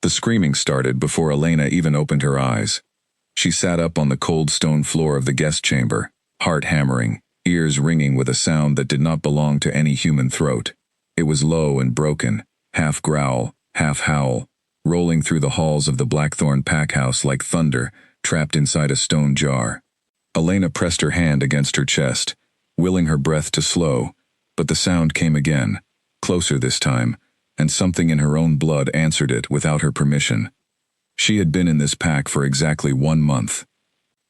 The screaming started before Elena even opened her eyes. She sat up on the cold stone floor of the guest chamber, heart hammering, ears ringing with a sound that did not belong to any human throat. It was low and broken, half growl, half howl, rolling through the halls of the Blackthorn pack house like thunder trapped inside a stone jar. Elena pressed her hand against her chest, willing her breath to slow, but the sound came again, closer this time, and something in her own blood answered it without her permission. She had been in this pack for exactly 1 month.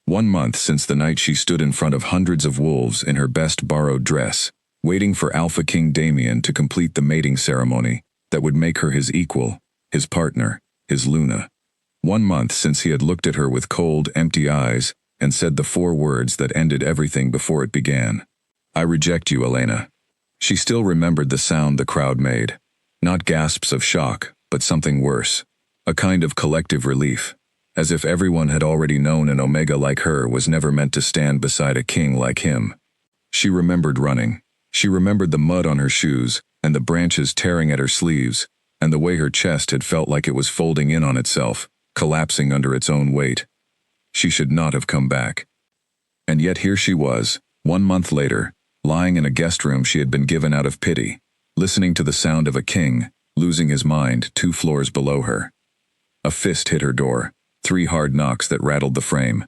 1 month since the night she stood in front of hundreds of wolves in her best borrowed dress, waiting for Alpha King Damien to complete the mating ceremony that would make her his equal, his partner, his Luna. 1 month since he had looked at her with cold, empty eyes and said the 4 words that ended everything before it began. "I reject you, Elena." She still remembered the sound the crowd made. Not gasps of shock, but something worse. A kind of collective relief, as if everyone had already known an Omega like her was never meant to stand beside a king like him. She remembered running. She remembered the mud on her shoes, and the branches tearing at her sleeves, and the way her chest had felt like it was folding in on itself, collapsing under its own weight. She should not have come back. And yet here she was, 1 month later, lying in a guest room she had been given out of pity, listening to the sound of a king, losing his mind 2 floors below her. A fist hit her door, 3 hard knocks that rattled the frame.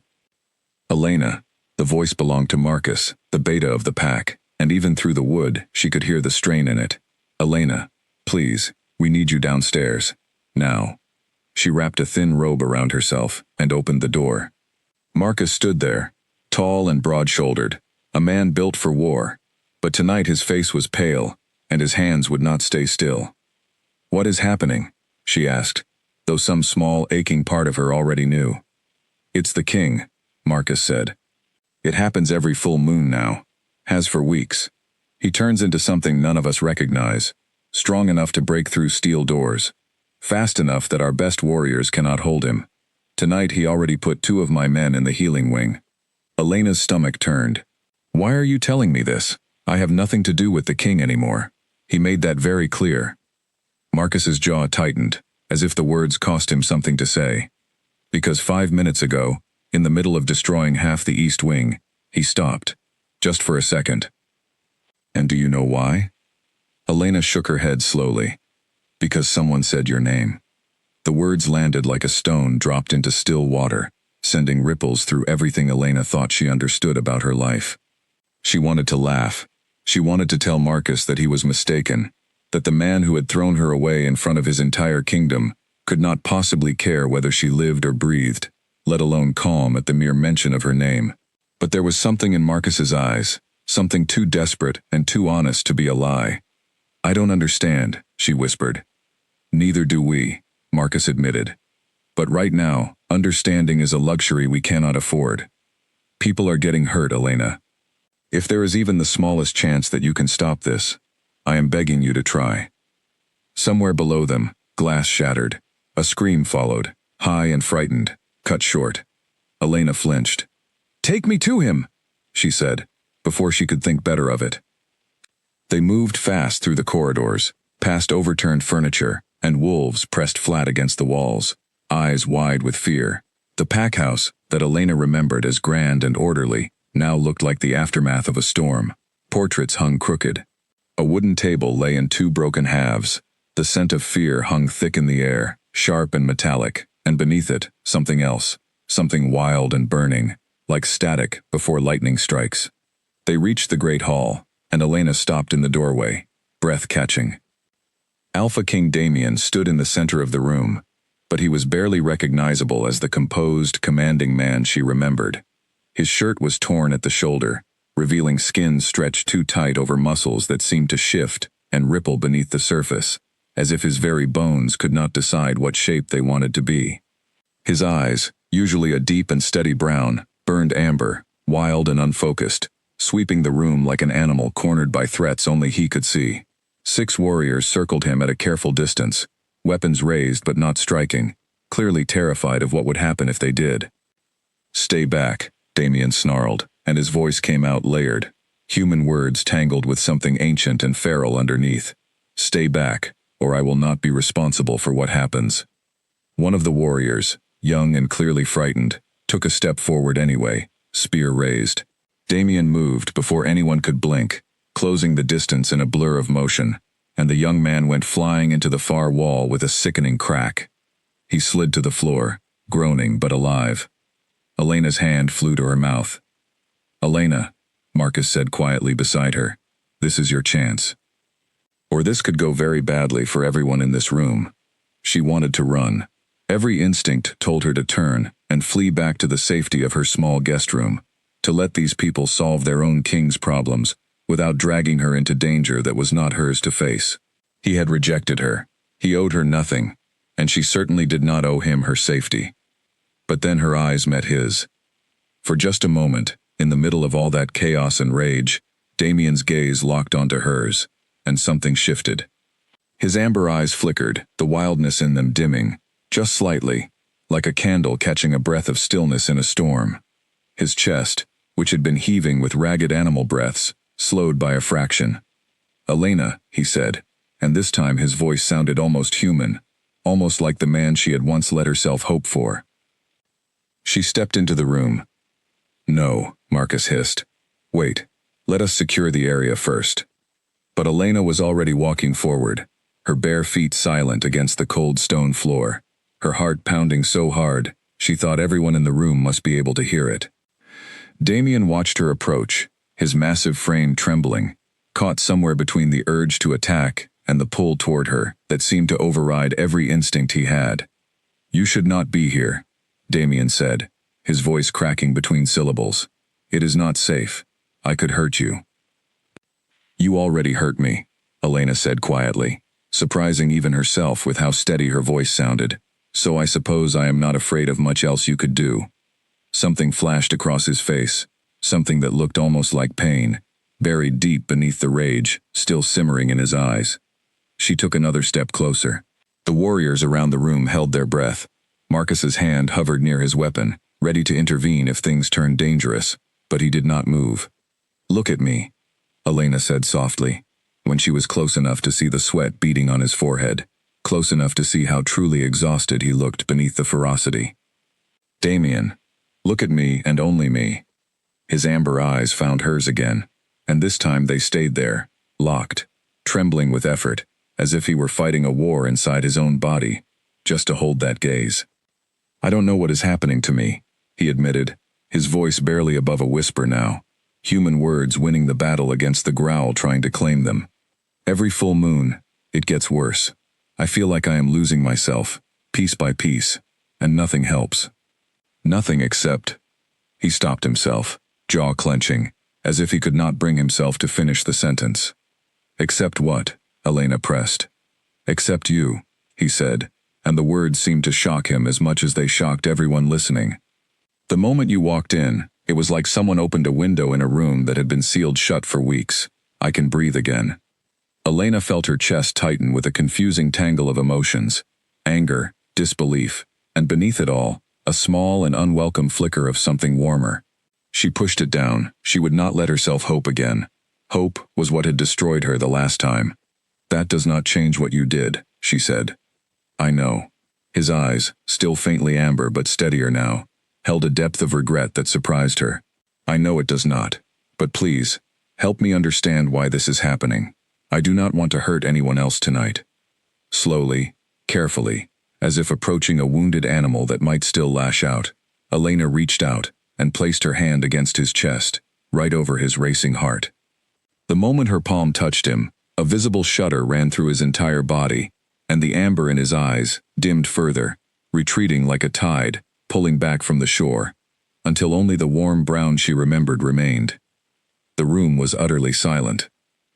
Elena, the voice belonged to Marcus, the beta of the pack, and even through the wood she could hear the strain in it. "Elena, please, we need you downstairs. Now." She wrapped a thin robe around herself and opened the door. Marcus stood there, tall and broad-shouldered, a man built for war, but tonight his face was pale, and his hands would not stay still. "What is happening?" she asked, though some small, aching part of her already knew. "It's the king," Marcus said. "It happens every full moon now. Has for weeks. He turns into something none of us recognize, strong enough to break through steel doors, fast enough that our best warriors cannot hold him. Tonight he already put 2 of my men in the healing wing." Elena's stomach turned. "Why are you telling me this? I have nothing to do with the king anymore. He made that very clear." Marcus's jaw tightened, as if the words cost him something to say. Because 5 minutes ago, in the middle of destroying half the East Wing, he stopped, just for a second. "And do you know why?" Elena shook her head slowly. "Because someone said your name." The words landed like a stone dropped into still water, sending ripples through everything Elena thought she understood about her life. She wanted to laugh. She wanted to tell Marcus that he was mistaken, that the man who had thrown her away in front of his entire kingdom could not possibly care whether she lived or breathed, let alone calm at the mere mention of her name. But there was something in Marcus's eyes, something too desperate and too honest to be a lie. "I don't understand," she whispered. "Neither do we," Marcus admitted. "But right now, understanding is a luxury we cannot afford. People are getting hurt, Elena. If there is even the smallest chance that you can stop this, I am begging you to try." Somewhere below them, glass shattered. A scream followed, high and frightened, cut short. Elena flinched. "Take me to him," she said, before she could think better of it. They moved fast through the corridors, past overturned furniture, and wolves pressed flat against the walls, eyes wide with fear. The pack house, that Elena remembered as grand and orderly, now looked like the aftermath of a storm. Portraits hung crooked. A wooden table lay in 2 broken halves. The scent of fear hung thick in the air, sharp and metallic, and beneath it, something else, something wild and burning, like static before lightning strikes. They reached the great hall, and Elena stopped in the doorway, breath catching. Alpha King Damien stood in the center of the room, but he was barely recognizable as the composed, commanding man she remembered. His shirt was torn at the shoulder, revealing skin stretched too tight over muscles that seemed to shift and ripple beneath the surface, as if his very bones could not decide what shape they wanted to be. His eyes, usually a deep and steady brown, burned amber, wild and unfocused, sweeping the room like an animal cornered by threats only he could see. 6 warriors circled him at a careful distance, weapons raised but not striking, clearly terrified of what would happen if they did. "Stay back," Damien snarled, and his voice came out layered, human words tangled with something ancient and feral underneath. "Stay back, or I will not be responsible for what happens." One of the warriors, young and clearly frightened, took a step forward anyway, spear raised. Damien moved before anyone could blink, closing the distance in a blur of motion, and the young man went flying into the far wall with a sickening crack. He slid to the floor, groaning but alive. Elena's hand flew to her mouth. "Elena," Marcus said quietly beside her, "this is your chance. Or this could go very badly for everyone in this room." She wanted to run. Every instinct told her to turn and flee back to the safety of her small guest room, to let these people solve their own king's problems without dragging her into danger that was not hers to face. He had rejected her. He owed her nothing, and she certainly did not owe him her safety. But then her eyes met his. For just a moment, in the middle of all that chaos and rage, Damien's gaze locked onto hers, and something shifted. His amber eyes flickered, the wildness in them dimming, just slightly, like a candle catching a breath of stillness in a storm. His chest, which had been heaving with ragged animal breaths, slowed by a fraction. "Elena," he said, and this time his voice sounded almost human, almost like the man she had once let herself hope for. She stepped into the room. "No," Marcus hissed. "Wait, let us secure the area first." But Elena was already walking forward, her bare feet silent against the cold stone floor, her heart pounding so hard, she thought everyone in the room must be able to hear it. Damien watched her approach, his massive frame trembling, caught somewhere between the urge to attack and the pull toward her that seemed to override every instinct he had. "You should not be here," Damien said, his voice cracking between syllables. "It is not safe. I could hurt you." "You already hurt me," Elena said quietly, surprising even herself with how steady her voice sounded. "So I suppose I am not afraid of much else you could do." Something flashed across his face, something that looked almost like pain, buried deep beneath the rage, still simmering in his eyes. She took another step closer. The warriors around the room held their breath. Marcus's hand hovered near his weapon, ready to intervene if things turned dangerous, but he did not move. "Look at me," Elena said softly, when she was close enough to see the sweat beading on his forehead, close enough to see how truly exhausted he looked beneath the ferocity. "Damien, look at me and only me." His amber eyes found hers again, and this time they stayed there, locked, trembling with effort, as if he were fighting a war inside his own body, just to hold that gaze. "I don't know what is happening to me," he admitted, his voice barely above a whisper now, human words winning the battle against the growl trying to claim them. "Every full moon, it gets worse. I feel like I am losing myself, piece by piece, and nothing helps. Nothing except—" He stopped himself, jaw clenching, as if he could not bring himself to finish the sentence. "Except what?" Elena pressed. "Except you," he said, and the words seemed to shock him as much as they shocked everyone listening. "The moment you walked in, it was like someone opened a window in a room that had been sealed shut for weeks. I can breathe again." Elena felt her chest tighten with a confusing tangle of emotions, anger, disbelief, and beneath it all, a small and unwelcome flicker of something warmer. She pushed it down. She would not let herself hope again. Hope was what had destroyed her the last time. "That does not change what you did," she said. "I know." His eyes, still faintly amber but steadier now, held a depth of regret that surprised her. "I know it does not. But please, help me understand why this is happening. I do not want to hurt anyone else tonight." Slowly, carefully, as if approaching a wounded animal that might still lash out, Elena reached out and placed her hand against his chest, right over his racing heart. The moment her palm touched him, a visible shudder ran through his entire body, and the amber in his eyes dimmed further, retreating like a tide, pulling back from the shore, until only the warm brown she remembered remained. The room was utterly silent.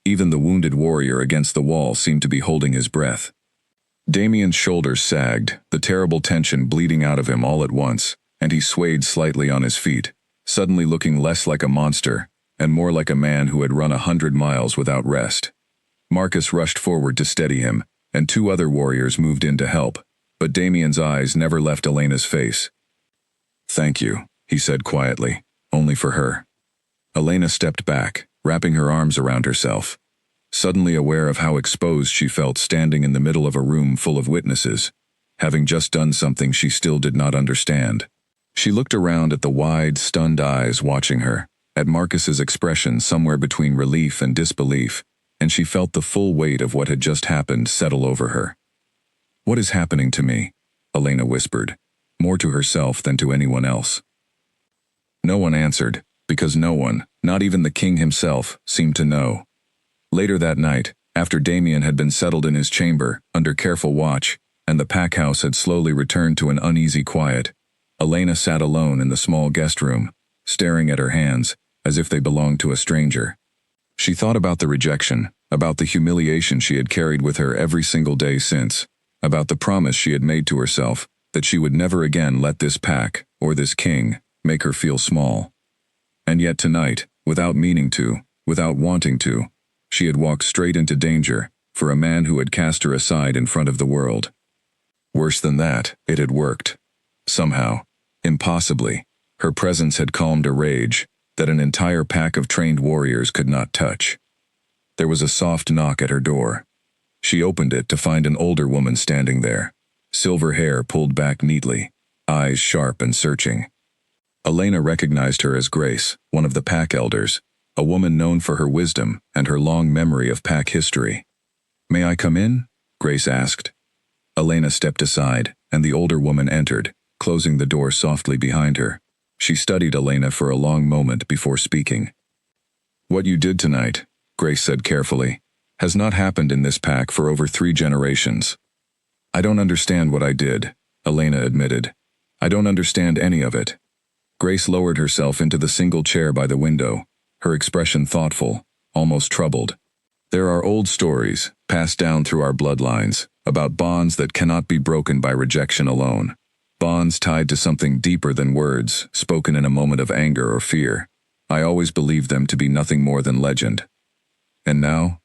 Even the wounded warrior against the wall seemed to be holding his breath. Damien's shoulders sagged, the terrible tension bleeding out of him all at once, and he swayed slightly on his feet, suddenly looking less like a monster and more like a man who had run 100 miles without rest. Marcus rushed forward to steady him, and 2 other warriors moved in to help, but Damien's eyes never left Elena's face. "Thank you," he said quietly, "only for her." Elena stepped back, wrapping her arms around herself, suddenly aware of how exposed she felt standing in the middle of a room full of witnesses. having just done something she still did not understand. She looked around at the wide, stunned eyes watching her, at Marcus's expression somewhere between relief and disbelief, and she felt the full weight of what had just happened settle over her. "What is happening to me?" Elena whispered, more to herself than to anyone else. No one answered, because no one, not even the king himself, seemed to know. Later that night, after Damien had been settled in his chamber, under careful watch, and the pack house had slowly returned to an uneasy quiet, Elena sat alone in the small guest room, staring at her hands, as if they belonged to a stranger. She thought about the rejection, about the humiliation she had carried with her every single day since, about the promise she had made to herself that she would never again let this pack, or this king, make her feel small. And yet tonight, without meaning to, without wanting to, she had walked straight into danger, for a man who had cast her aside in front of the world. Worse than that, it had worked. Somehow, impossibly, her presence had calmed a rage that an entire pack of trained warriors could not touch. There was a soft knock at her door. She opened it to find an older woman standing there, silver hair pulled back neatly, eyes sharp and searching. Elena recognized her as Grace, one of the pack elders, a woman known for her wisdom and her long memory of pack history. "May I come in?" Grace asked. Elena stepped aside, and the older woman entered, closing the door softly behind her. She studied Elena for a long moment before speaking. "What you did tonight," Grace said carefully, "has not happened in this pack for over 3 generations. "I don't understand what I did," Elena admitted. "I don't understand any of it." Grace lowered herself into the single chair by the window, her expression thoughtful, almost troubled. "There are old stories, passed down through our bloodlines, about bonds that cannot be broken by rejection alone. Bonds tied to something deeper than words, spoken in a moment of anger or fear. I always believed them to be nothing more than legend." "And now?"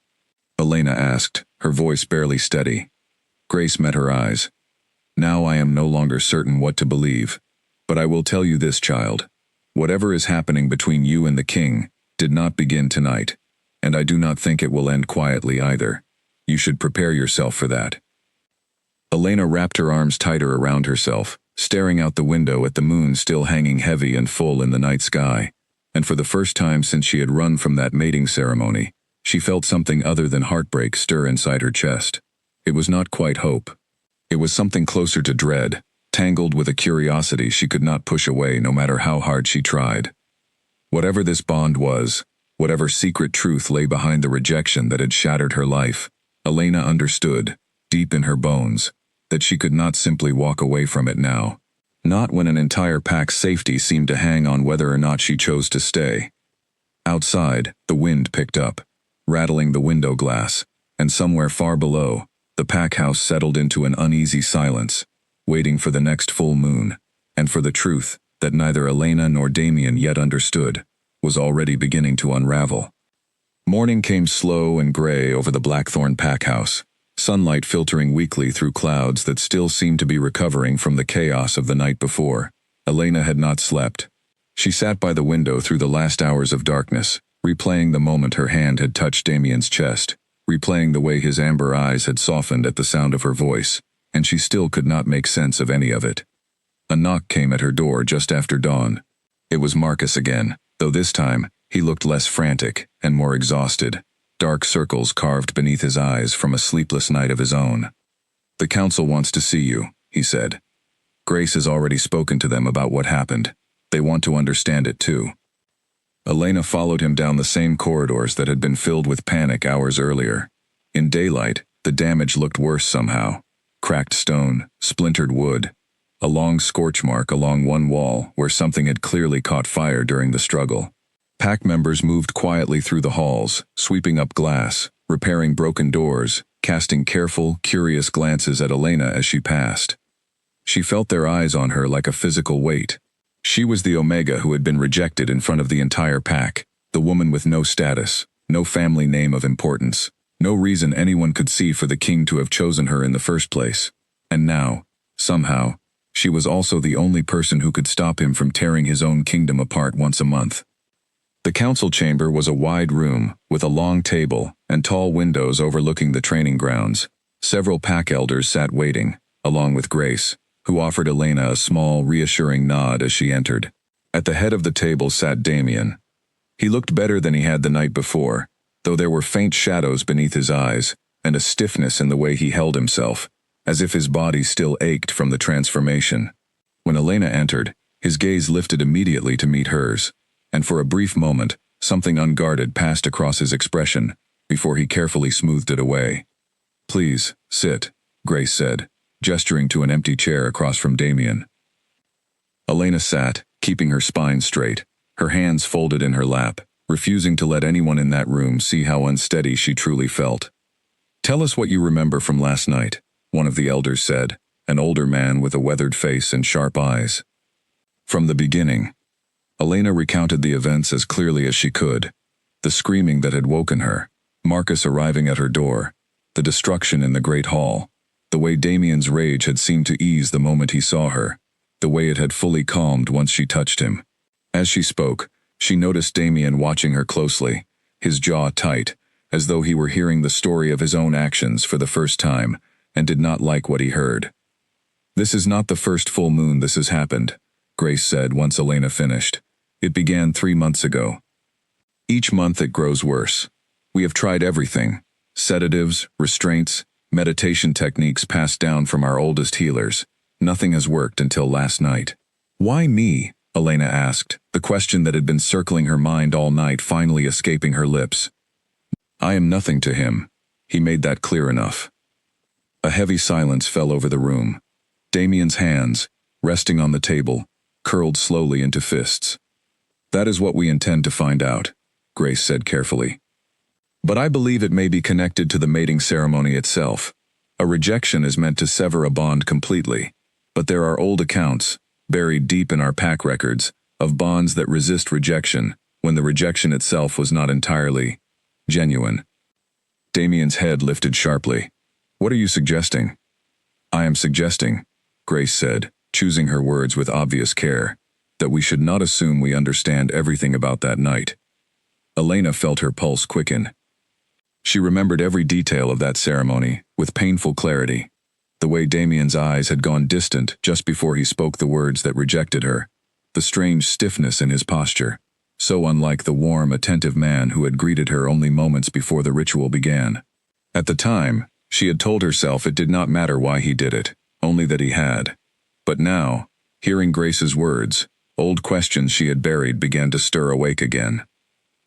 Elena asked, her voice barely steady. Grace met her eyes. "Now I am no longer certain what to believe. But I will tell you this, child. Whatever is happening between you and the king did not begin tonight, and I do not think it will end quietly either. You should prepare yourself for that." Elena wrapped her arms tighter around herself, staring out the window at the moon still hanging heavy and full in the night sky, and for the first time since she had run from that mating ceremony, she felt something other than heartbreak stir inside her chest. It was not quite hope. It was something closer to dread, tangled with a curiosity she could not push away no matter how hard she tried. Whatever this bond was, whatever secret truth lay behind the rejection that had shattered her life, Elena understood, deep in her bones, that she could not simply walk away from it now. Not when an entire pack's safety seemed to hang on whether or not she chose to stay. Outside, the wind picked up, rattling the window glass, and somewhere far below, the pack house settled into an uneasy silence, waiting for the next full moon, and for the truth that neither Elena nor Damien yet understood, was already beginning to unravel. Morning came slow and gray over the Blackthorn pack house, sunlight filtering weakly through clouds that still seemed to be recovering from the chaos of the night before. Elena had not slept. She sat by the window through the last hours of darkness, replaying the moment her hand had touched Damien's chest, replaying the way his amber eyes had softened at the sound of her voice, and she still could not make sense of any of it. A knock came at her door just after dawn. It was Marcus again, though this time, he looked less frantic and more exhausted, dark circles carved beneath his eyes from a sleepless night of his own. "The council wants to see you," he said. "Grace has already spoken to them about what happened. They want to understand it too." Elena followed him down the same corridors that had been filled with panic hours earlier. In daylight, the damage looked worse somehow. Cracked stone, splintered wood, a long scorch mark along one wall where something had clearly caught fire during the struggle. Pack members moved quietly through the halls, sweeping up glass, repairing broken doors, casting careful, curious glances at Elena as she passed. She felt their eyes on her like a physical weight. She was the Omega who had been rejected in front of the entire pack, the woman with no status, no family name of importance, no reason anyone could see for the king to have chosen her in the first place. And now, somehow, she was also the only person who could stop him from tearing his own kingdom apart once a month. The council chamber was a wide room, with a long table and tall windows overlooking the training grounds. Several pack elders sat waiting, along with Grace, who offered Elena a small, reassuring nod as she entered. At the head of the table sat Damien. He looked better than he had the night before, though there were faint shadows beneath his eyes, and a stiffness in the way he held himself, as if his body still ached from the transformation. When Elena entered, his gaze lifted immediately to meet hers, and for a brief moment, something unguarded passed across his expression, before he carefully smoothed it away. "Please, sit," Grace said, gesturing to an empty chair across from Damien. Elena sat, keeping her spine straight, her hands folded in her lap, refusing to let anyone in that room see how unsteady she truly felt. "Tell us what you remember from last night," one of the elders said, an older man with a weathered face and sharp eyes. From the beginning, Elena recounted the events as clearly as she could. The screaming that had woken her, Marcus arriving at her door, the destruction in the great hall, the way Damien's rage had seemed to ease the moment he saw her, the way it had fully calmed once she touched him. As she spoke, she noticed Damien watching her closely, his jaw tight, as though he were hearing the story of his own actions for the first time, and did not like what he heard. "This is not the first full moon this has happened," Grace said once Elena finished. "It began 3 months ago. Each month it grows worse. We have tried everything: sedatives, restraints, meditation techniques passed down from our oldest healers. Nothing has worked until last night." "Why me?" Elena asked, the question that had been circling her mind all night finally escaping her lips. "I am nothing to him. He made that clear enough." A heavy silence fell over the room. Damien's hands, resting on the table, curled slowly into fists. "That is what we intend to find out," Grace said carefully. "But I believe it may be connected to the mating ceremony itself. A rejection is meant to sever a bond completely, but there are old accounts, buried deep in our pack records, of bonds that resist rejection, when the rejection itself was not entirely genuine." Damien's head lifted sharply. "What are you suggesting?" "I am suggesting," Grace said, choosing her words with obvious care, "that we should not assume we understand everything about that night." Elena felt her pulse quicken. She remembered every detail of that ceremony, with painful clarity. The way Damien's eyes had gone distant just before he spoke the words that rejected her, the strange stiffness in his posture, so unlike the warm, attentive man who had greeted her only moments before the ritual began. At the time, she had told herself it did not matter why he did it, only that he had. But now, hearing Grace's words, old questions she had buried began to stir awake again.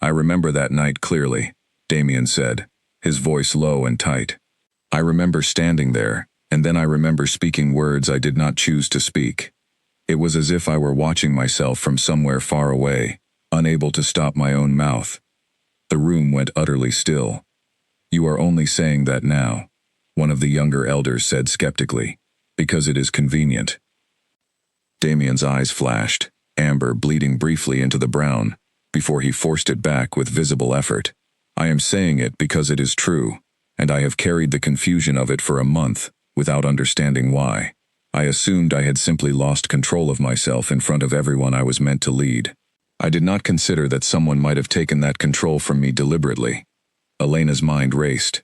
"I remember that night clearly," Damien said, his voice low and tight. "I remember standing there, and then I remember speaking words I did not choose to speak. It was as if I were watching myself from somewhere far away, unable to stop my own mouth." The room went utterly still. "You are only saying that now," one of the younger elders said skeptically, "because it is convenient." Damien's eyes flashed, amber bleeding briefly into the brown, before he forced it back with visible effort. "I am saying it because it is true, and I have carried the confusion of it for a month, without understanding why. I assumed I had simply lost control of myself in front of everyone I was meant to lead. I did not consider that someone might have taken that control from me deliberately." Elena's mind raced.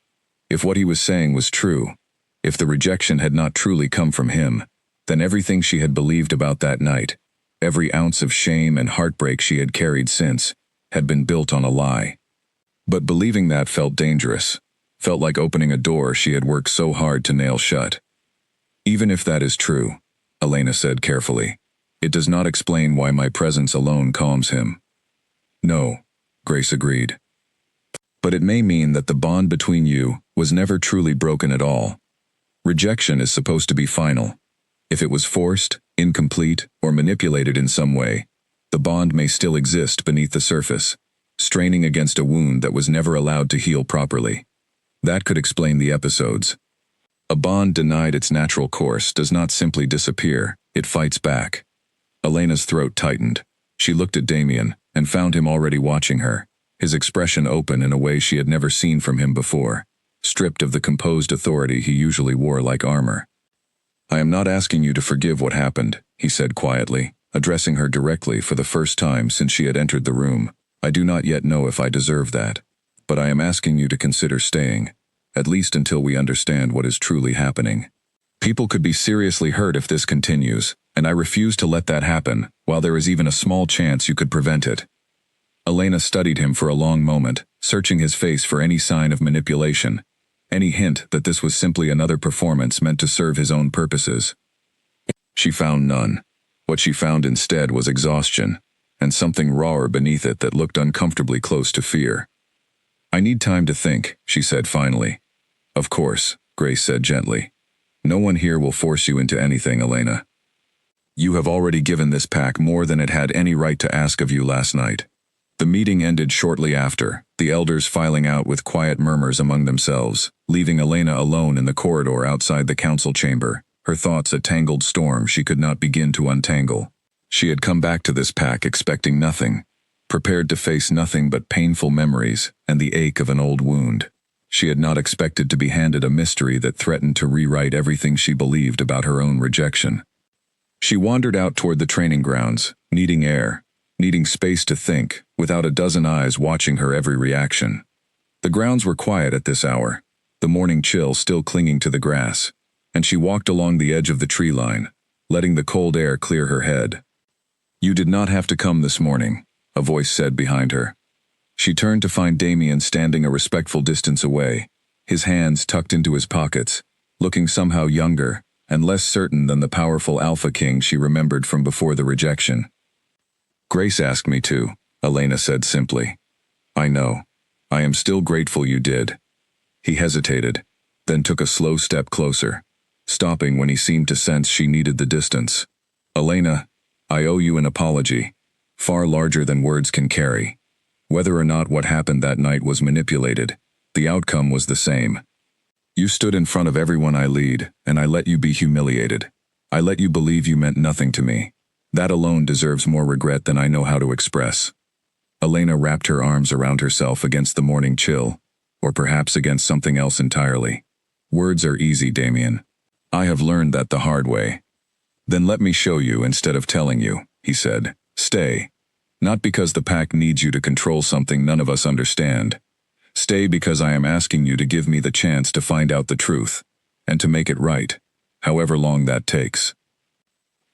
If what he was saying was true, if the rejection had not truly come from him, then everything she had believed about that night, every ounce of shame and heartbreak she had carried since, had been built on a lie. But believing that felt dangerous, felt like opening a door she had worked so hard to nail shut. "Even if that is true," Elena said carefully, "it does not explain why my presence alone calms him." "No," Grace agreed. "But it may mean that the bond between you was never truly broken at all. Rejection is supposed to be final. If it was forced, incomplete, or manipulated in some way, the bond may still exist beneath the surface, straining against a wound that was never allowed to heal properly. That could explain the episodes. A bond denied its natural course does not simply disappear, it fights back." Elena's throat tightened. She looked at Damien, and found him already watching her, his expression open in a way she had never seen from him before, stripped of the composed authority he usually wore like armor. "I am not asking you to forgive what happened," he said quietly, addressing her directly for the first time since she had entered the room. "I do not yet know if I deserve that, but I am asking you to consider staying, at least until we understand what is truly happening." People could be seriously hurt if this continues, and I refuse to let that happen, while there is even a small chance you could prevent it. Elena studied him for a long moment, searching his face for any sign of manipulation, any hint that this was simply another performance meant to serve his own purposes. She found none. What she found instead was exhaustion, and something rawer beneath it that looked uncomfortably close to fear. "I need time to think," she said finally. "Of course," Grace said gently. "No one here will force you into anything, Elena. You have already given this pack more than it had any right to ask of you last night." The meeting ended shortly after, the elders filing out with quiet murmurs among themselves, leaving Elena alone in the corridor outside the council chamber, her thoughts a tangled storm she could not begin to untangle. She had come back to this pack expecting nothing, prepared to face nothing but painful memories and the ache of an old wound. She had not expected to be handed a mystery that threatened to rewrite everything she believed about her own rejection. She wandered out toward the training grounds, needing air, needing space to think, without a dozen eyes watching her every reaction. The grounds were quiet at this hour, the morning chill still clinging to the grass, and she walked along the edge of the tree line, letting the cold air clear her head. "You did not have to come this morning," a voice said behind her. She turned to find Damien standing a respectful distance away, his hands tucked into his pockets, looking somehow younger and less certain than the powerful Alpha King she remembered from before the rejection. "Grace asked me to," Elena said simply. "I know. I am still grateful you did." He hesitated, then took a slow step closer, stopping when he seemed to sense she needed the distance. "Elena, I owe you an apology, far larger than words can carry. Whether or not what happened that night was manipulated, the outcome was the same. You stood in front of everyone I lead, and I let you be humiliated. I let you believe you meant nothing to me. That alone deserves more regret than I know how to express." Elena wrapped her arms around herself against the morning chill, or perhaps against something else entirely. "Words are easy, Damien. I have learned that the hard way." "Then let me show you instead of telling you," he said. "Stay. Not because the pack needs you to control something none of us understand. Stay because I am asking you to give me the chance to find out the truth, and to make it right, however long that takes."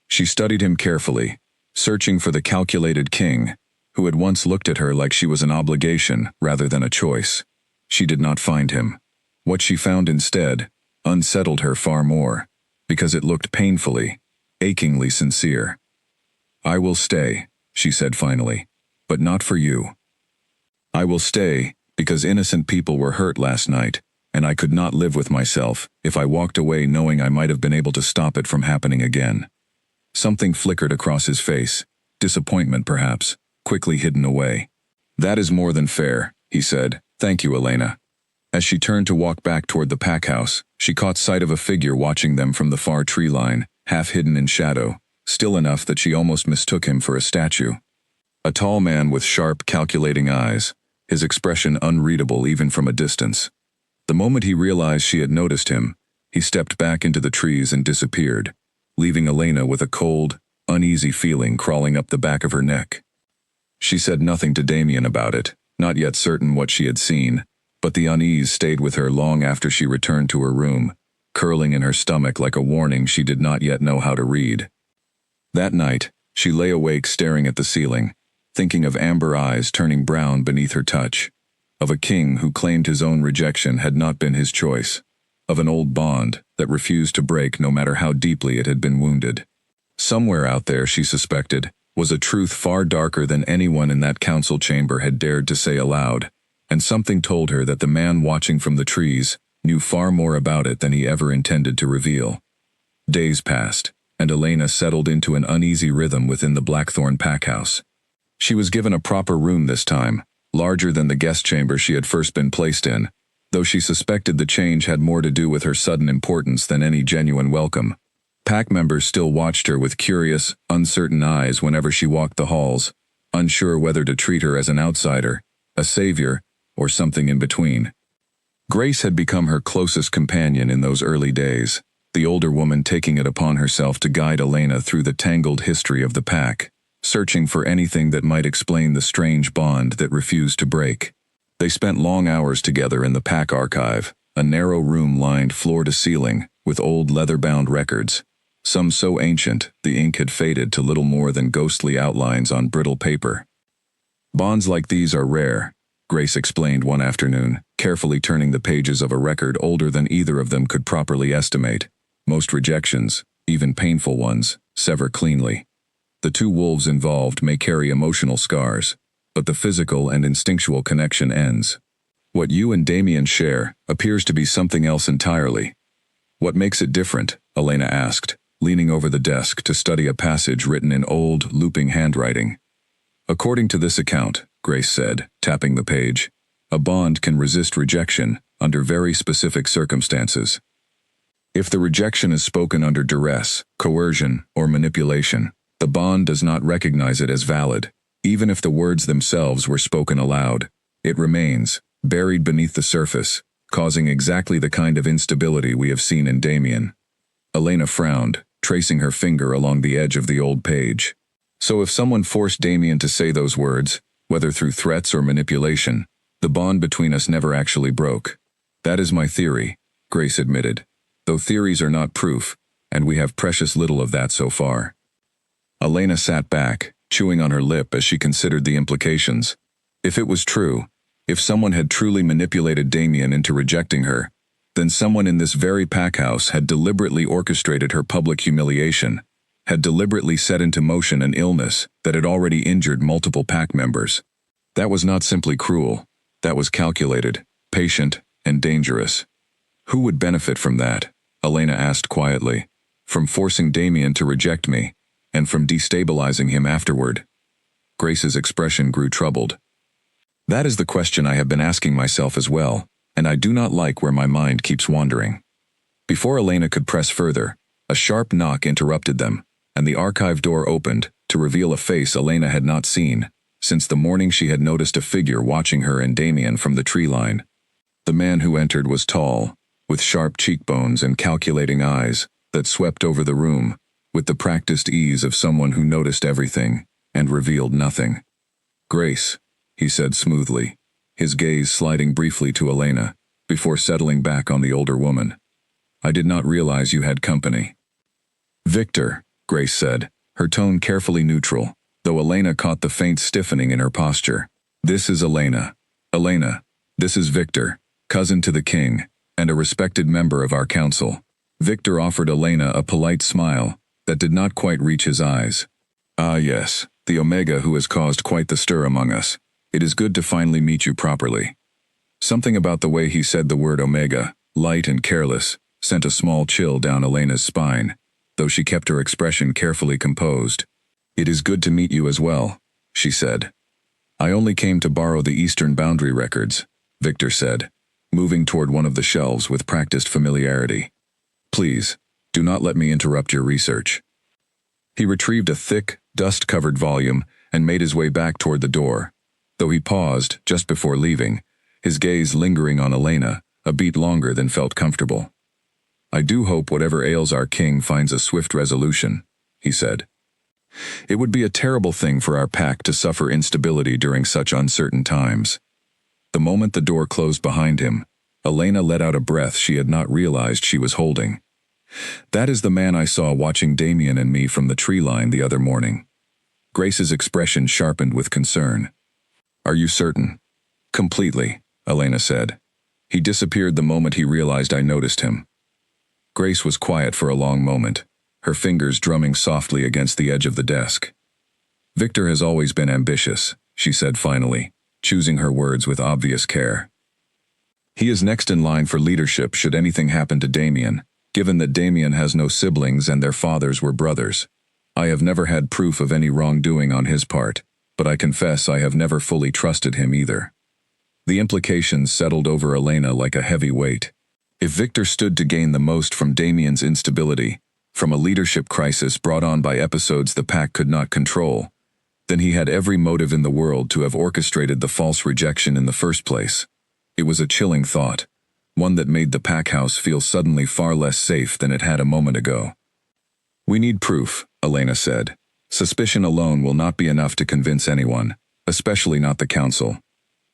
She studied him carefully, searching for the calculated king, who had once looked at her like she was an obligation rather than a choice. She did not find him. What she found instead unsettled her far more, because it looked painfully, achingly sincere. "I will stay," she said finally, "but not for you. I will stay because innocent people were hurt last night, and I could not live with myself if I walked away knowing I might have been able to stop it from happening again." Something flickered across his face, disappointment perhaps, quickly hidden away. "That is more than fair," he said. "Thank you, Elena." As she turned to walk back toward the pack house, she caught sight of a figure watching them from the far tree line, half hidden in shadow, still enough that she almost mistook him for a statue. A tall man with sharp, calculating eyes, his expression unreadable even from a distance. The moment he realized she had noticed him, he stepped back into the trees and disappeared, leaving Elena with a cold, uneasy feeling crawling up the back of her neck. She said nothing to Damien about it, not yet certain what she had seen, but the unease stayed with her long after she returned to her room, curling in her stomach like a warning she did not yet know how to read. That night, she lay awake staring at the ceiling, thinking of amber eyes turning brown beneath her touch, of a king who claimed his own rejection had not been his choice, of an old bond that refused to break no matter how deeply it had been wounded. Somewhere out there, she suspected, was a truth far darker than anyone in that council chamber had dared to say aloud, and something told her that the man watching from the trees knew far more about it than he ever intended to reveal. Days passed, and Elena settled into an uneasy rhythm within the Blackthorn packhouse. She was given a proper room this time, larger than the guest chamber she had first been placed in, though she suspected the change had more to do with her sudden importance than any genuine welcome. Pack members still watched her with curious, uncertain eyes whenever she walked the halls, unsure whether to treat her as an outsider, a savior, or something in between. Grace had become her closest companion in those early days, the older woman taking it upon herself to guide Elena through the tangled history of the pack, searching for anything that might explain the strange bond that refused to break. They spent long hours together in the pack archive, a narrow room lined floor to ceiling, with old leather-bound records, some so ancient the ink had faded to little more than ghostly outlines on brittle paper. Bonds like these are rare, Grace explained one afternoon, carefully turning the pages of a record older than either of them could properly estimate. Most rejections, even painful ones, sever cleanly. The two wolves involved may carry emotional scars, but the physical and instinctual connection ends. What you and Damien share appears to be something else entirely. What makes it different? Elena asked, leaning over the desk to study a passage written in old, looping handwriting. According to this account, Grace said, tapping the page, a bond can resist rejection under very specific circumstances. If the rejection is spoken under duress, coercion, or manipulation, the bond does not recognize it as valid. Even if the words themselves were spoken aloud, it remains, buried beneath the surface, causing exactly the kind of instability we have seen in Damien. Elena frowned, tracing her finger along the edge of the old page. So if someone forced Damien to say those words, whether through threats or manipulation, the bond between us never actually broke. That is my theory, Grace admitted, though theories are not proof, and we have precious little of that so far. Elena sat back, chewing on her lip as she considered the implications. If it was true, if someone had truly manipulated Damien into rejecting her, then someone in this very pack house had deliberately orchestrated her public humiliation, had deliberately set into motion an illness that had already injured multiple pack members. That was not simply cruel, that was calculated, patient, and dangerous. Who would benefit from that? Elena asked quietly. From forcing Damien to reject me, and from destabilizing him afterward. Grace's expression grew troubled. That is the question I have been asking myself as well, and I do not like where my mind keeps wandering. Before Elena could press further, a sharp knock interrupted them, and the archive door opened to reveal a face Elena had not seen since the morning she had noticed a figure watching her and Damien from the tree line. The man who entered was tall, with sharp cheekbones and calculating eyes that swept over the room, with the practiced ease of someone who noticed everything and revealed nothing. Grace, he said smoothly, his gaze sliding briefly to Elena, before settling back on the older woman. I did not realize you had company. Victor, Grace said, her tone carefully neutral, though Elena caught the faint stiffening in her posture. This is Elena. Elena, this is Victor, cousin to the king, and a respected member of our council. Victor offered Elena a polite smile that did not quite reach his eyes. Ah yes, the Omega who has caused quite the stir among us. It is good to finally meet you properly. Something about the way he said the word Omega, light and careless, sent a small chill down Elena's spine, though she kept her expression carefully composed. It is good to meet you as well, she said. I only came to borrow the Eastern Boundary records, Victor said, moving toward one of the shelves with practiced familiarity. Please, do not let me interrupt your research. He retrieved a thick, dust-covered volume and made his way back toward the door, though he paused just before leaving, his gaze lingering on Elena a beat longer than felt comfortable. I do hope whatever ails our king finds a swift resolution, he said. It would be a terrible thing for our pack to suffer instability during such uncertain times. The moment the door closed behind him, Elena let out a breath she had not realized she was holding. That is the man I saw watching Damien and me from the tree line the other morning. Grace's expression sharpened with concern. Are you certain? Completely, Elena said. He disappeared the moment he realized I noticed him. Grace was quiet for a long moment, her fingers drumming softly against the edge of the desk. Victor has always been ambitious, she said finally, choosing her words with obvious care. He is next in line for leadership should anything happen to Damien, given that Damien has no siblings and their fathers were brothers. I have never had proof of any wrongdoing on his part, but I confess I have never fully trusted him either. The implications settled over Elena like a heavy weight. If Victor stood to gain the most from Damien's instability, from a leadership crisis brought on by episodes the pack could not control, then he had every motive in the world to have orchestrated the false rejection in the first place. It was a chilling thought, one that made the pack house feel suddenly far less safe than it had a moment ago. We need proof, Elena said. Suspicion alone will not be enough to convince anyone, especially not the council.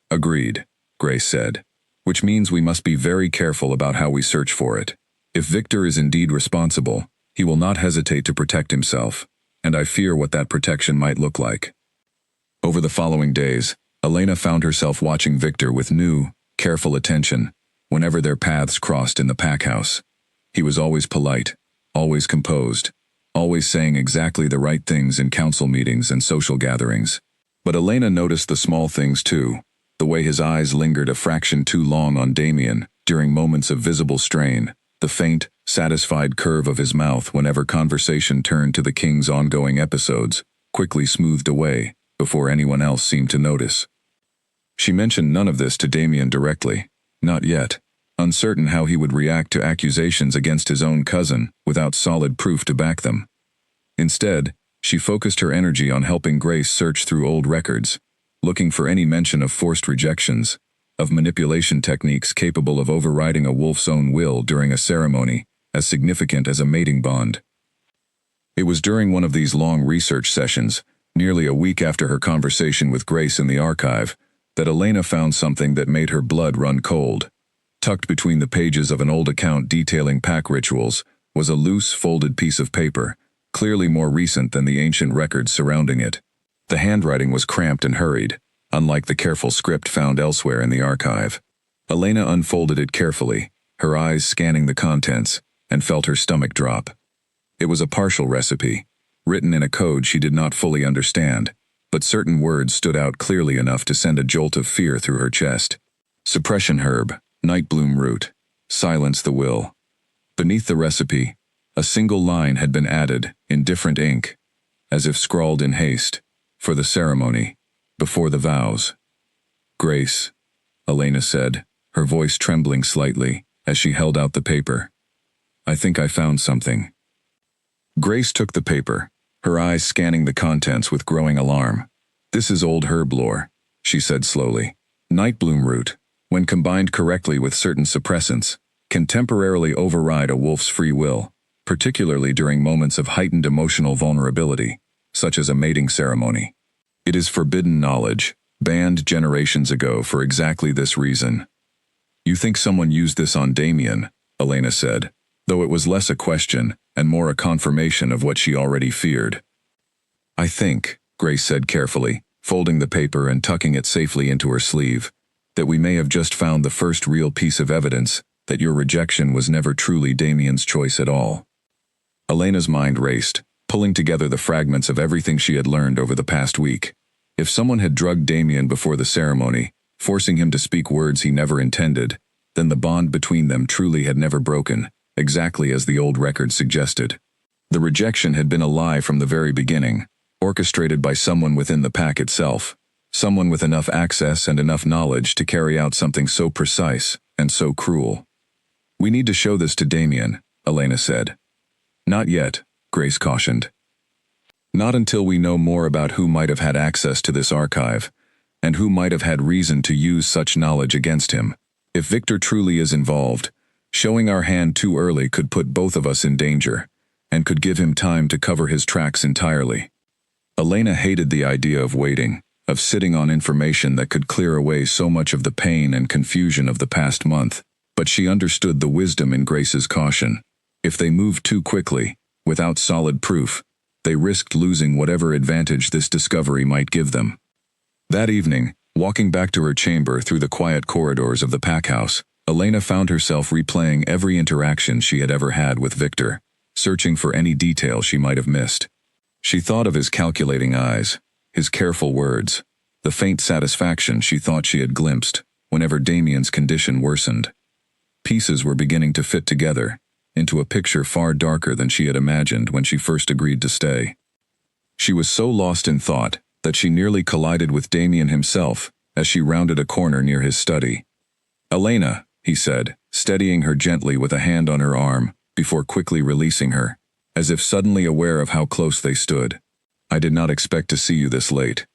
Agreed, Grace said, which means we must be very careful about how we search for it. If Victor is indeed responsible, he will not hesitate to protect himself, and I fear what that protection might look like. Over the following days, Elena found herself watching Victor with new, careful attention whenever their paths crossed in the pack house. He was always polite, always composed, always saying exactly the right things in council meetings and social gatherings. But Elena noticed the small things too, the way his eyes lingered a fraction too long on Damien during moments of visible strain, the faint, satisfied curve of his mouth whenever conversation turned to the king's ongoing episodes, quickly smoothed away before anyone else seemed to notice. She mentioned none of this to Damien directly, not yet, uncertain how he would react to accusations against his own cousin without solid proof to back them. Instead, she focused her energy on helping Grace search through old records, looking for any mention of forced rejections, of manipulation techniques capable of overriding a wolf's own will during a ceremony as significant as a mating bond. It was during one of these long research sessions, nearly a week after her conversation with Grace in the archive, that Elena found something that made her blood run cold. Tucked between the pages of an old account detailing pack rituals was a loose, folded piece of paper, clearly more recent than the ancient records surrounding it. The handwriting was cramped and hurried, unlike the careful script found elsewhere in the archive. Elena unfolded it carefully, her eyes scanning the contents, and felt her stomach drop. It was a partial recipe, written in a code she did not fully understand, but certain words stood out clearly enough to send a jolt of fear through her chest. Suppression herb, nightbloom root, silence the will. Beneath the recipe, a single line had been added, in different ink, as if scrawled in haste, for the ceremony, before the vows. Grace, Elena said, her voice trembling slightly as she held out the paper. I think I found something. Grace took the paper, her eyes scanning the contents with growing alarm. This is old herb lore, she said slowly. Nightbloom root, when combined correctly with certain suppressants, can temporarily override a wolf's free will, particularly during moments of heightened emotional vulnerability, such as a mating ceremony. It is forbidden knowledge, banned generations ago for exactly this reason. You think someone used this on Damien, Elena said, though it was less a question and more a confirmation of what she already feared. I think, Grace said carefully, folding the paper and tucking it safely into her sleeve, that we may have just found the first real piece of evidence that your rejection was never truly Damien's choice at all. Elena's mind raced, pulling together the fragments of everything she had learned over the past week. If someone had drugged Damien before the ceremony, forcing him to speak words he never intended, then the bond between them truly had never broken, exactly as the old record suggested. The rejection had been a lie from the very beginning, orchestrated by someone within the pack itself, someone with enough access and enough knowledge to carry out something so precise and so cruel. We need to show this to Damien, Elena said. Not yet, Grace cautioned. Not until we know more about who might have had access to this archive, and who might have had reason to use such knowledge against him. If Victor truly is involved, showing our hand too early could put both of us in danger, and could give him time to cover his tracks entirely. Elena hated the idea of waiting, of sitting on information that could clear away so much of the pain and confusion of the past month, but she understood the wisdom in Grace's caution. If they moved too quickly, without solid proof, they risked losing whatever advantage this discovery might give them. That evening, walking back to her chamber through the quiet corridors of the pack house, Elena found herself replaying every interaction she had ever had with Victor, searching for any detail she might have missed. She thought of his calculating eyes, his careful words, the faint satisfaction she thought she had glimpsed whenever Damien's condition worsened. Pieces were beginning to fit together, into a picture far darker than she had imagined when she first agreed to stay. She was so lost in thought that she nearly collided with Damien himself as she rounded a corner near his study. Elena, he said, steadying her gently with a hand on her arm before quickly releasing her, as if suddenly aware of how close they stood. I did not expect to see you this late.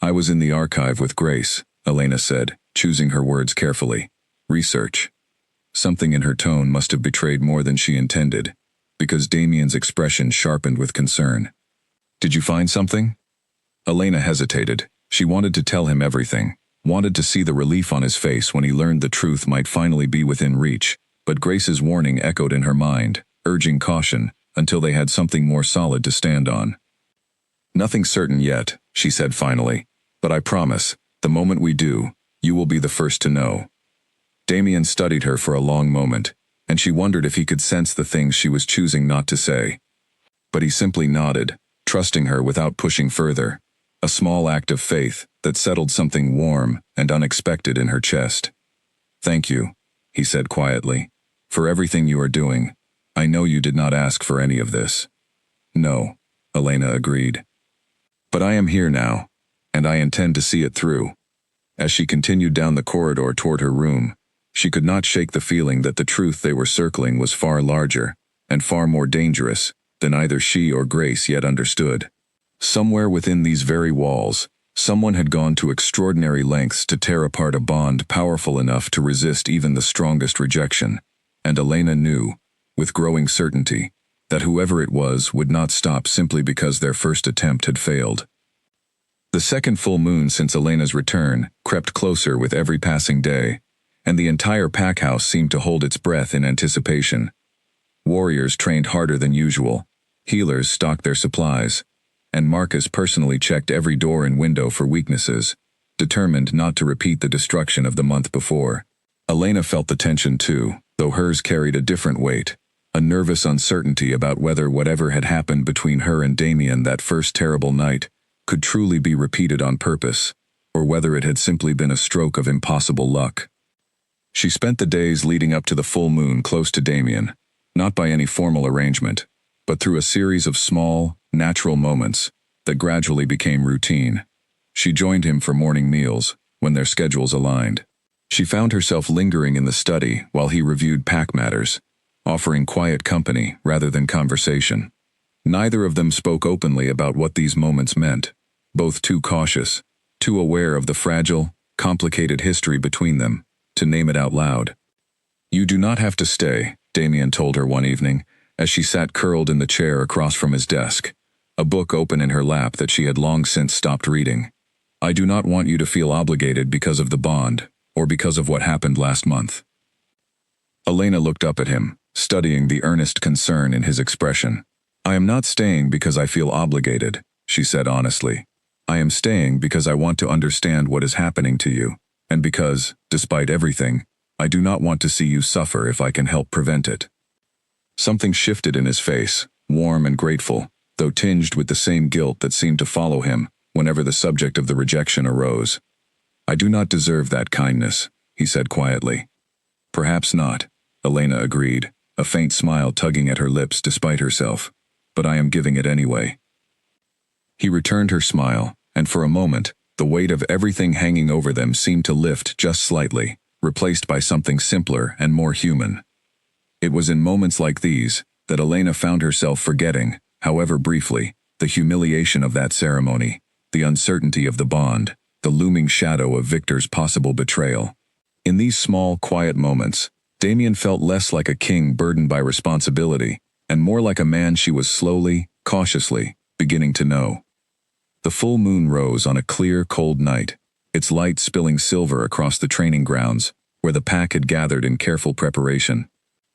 I was in the archive with Grace, Elena said, choosing her words carefully. Research. Something in her tone must have betrayed more than she intended, because Damien's expression sharpened with concern. Did you find something? Elena hesitated. She wanted to tell him everything, wanted to see the relief on his face when he learned the truth might finally be within reach, but Grace's warning echoed in her mind, urging caution, until they had something more solid to stand on. "Nothing certain yet," she said finally, "but I promise, the moment we do, you will be the first to know." Damien studied her for a long moment, and she wondered if he could sense the things she was choosing not to say. But he simply nodded, trusting her without pushing further, a small act of faith that settled something warm and unexpected in her chest. "Thank you," he said quietly, "for everything you are doing. I know you did not ask for any of this." "No," Elena agreed. "But I am here now, and I intend to see it through." As she continued down the corridor toward her room, she could not shake the feeling that the truth they were circling was far larger and far more dangerous than either she or Grace yet understood. Somewhere within these very walls, someone had gone to extraordinary lengths to tear apart a bond powerful enough to resist even the strongest rejection, and Elena knew, with growing certainty, that whoever it was would not stop simply because their first attempt had failed. The second full moon since Elena's return crept closer with every passing day, and the entire pack house seemed to hold its breath in anticipation. Warriors trained harder than usual, healers stocked their supplies, and Marcus personally checked every door and window for weaknesses, determined not to repeat the destruction of the month before. Elena felt the tension too, though hers carried a different weight, a nervous uncertainty about whether whatever had happened between her and Damien that first terrible night could truly be repeated on purpose, or whether it had simply been a stroke of impossible luck. She spent the days leading up to the full moon close to Damien, not by any formal arrangement, but through a series of small, natural moments that gradually became routine. She joined him for morning meals, when their schedules aligned. She found herself lingering in the study while he reviewed pack matters, offering quiet company rather than conversation. Neither of them spoke openly about what these moments meant, both too cautious, too aware of the fragile, complicated history between them, to name it out loud. "You do not have to stay," Damien told her one evening, as she sat curled in the chair across from his desk, a book open in her lap that she had long since stopped reading. "I do not want you to feel obligated because of the bond, or because of what happened last month." Elena looked up at him, studying the earnest concern in his expression. "I am not staying because I feel obligated," she said honestly. "I am staying because I want to understand what is happening to you, and because, despite everything, I do not want to see you suffer if I can help prevent it." Something shifted in his face, warm and grateful, though tinged with the same guilt that seemed to follow him whenever the subject of the rejection arose. "I do not deserve that kindness," he said quietly. "Perhaps not," Elena agreed, a faint smile tugging at her lips despite herself, "but I am giving it anyway." He returned her smile, and for a moment, the weight of everything hanging over them seemed to lift just slightly, replaced by something simpler and more human. It was in moments like these that Elena found herself forgetting, however briefly, the humiliation of that ceremony, the uncertainty of the bond, the looming shadow of Victor's possible betrayal. In these small, quiet moments, Damien felt less like a king burdened by responsibility, and more like a man she was slowly, cautiously, beginning to know. The full moon rose on a clear, cold night, its light spilling silver across the training grounds, where the pack had gathered in careful preparation.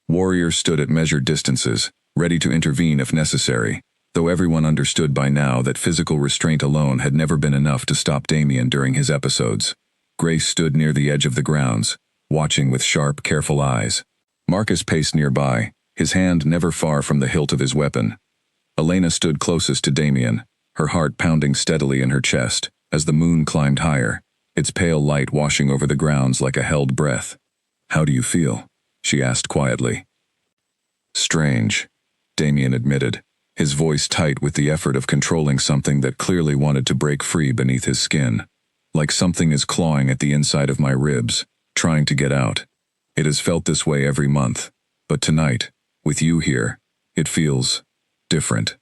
Warriors stood at measured distances, ready to intervene if necessary, though everyone understood by now that physical restraint alone had never been enough to stop Damien during his episodes. Grace stood near the edge of the grounds, watching with sharp, careful eyes. Marcus paced nearby, his hand never far from the hilt of his weapon. Elena stood closest to Damien, her heart pounding steadily in her chest, as the moon climbed higher, its pale light washing over the grounds like a held breath. "How do you feel?" she asked quietly. "Strange," Damien admitted, his voice tight with the effort of controlling something that clearly wanted to break free beneath his skin. "Like something is clawing at the inside of my ribs, trying to get out. It has felt this way every month, but tonight, with you here, it feels different,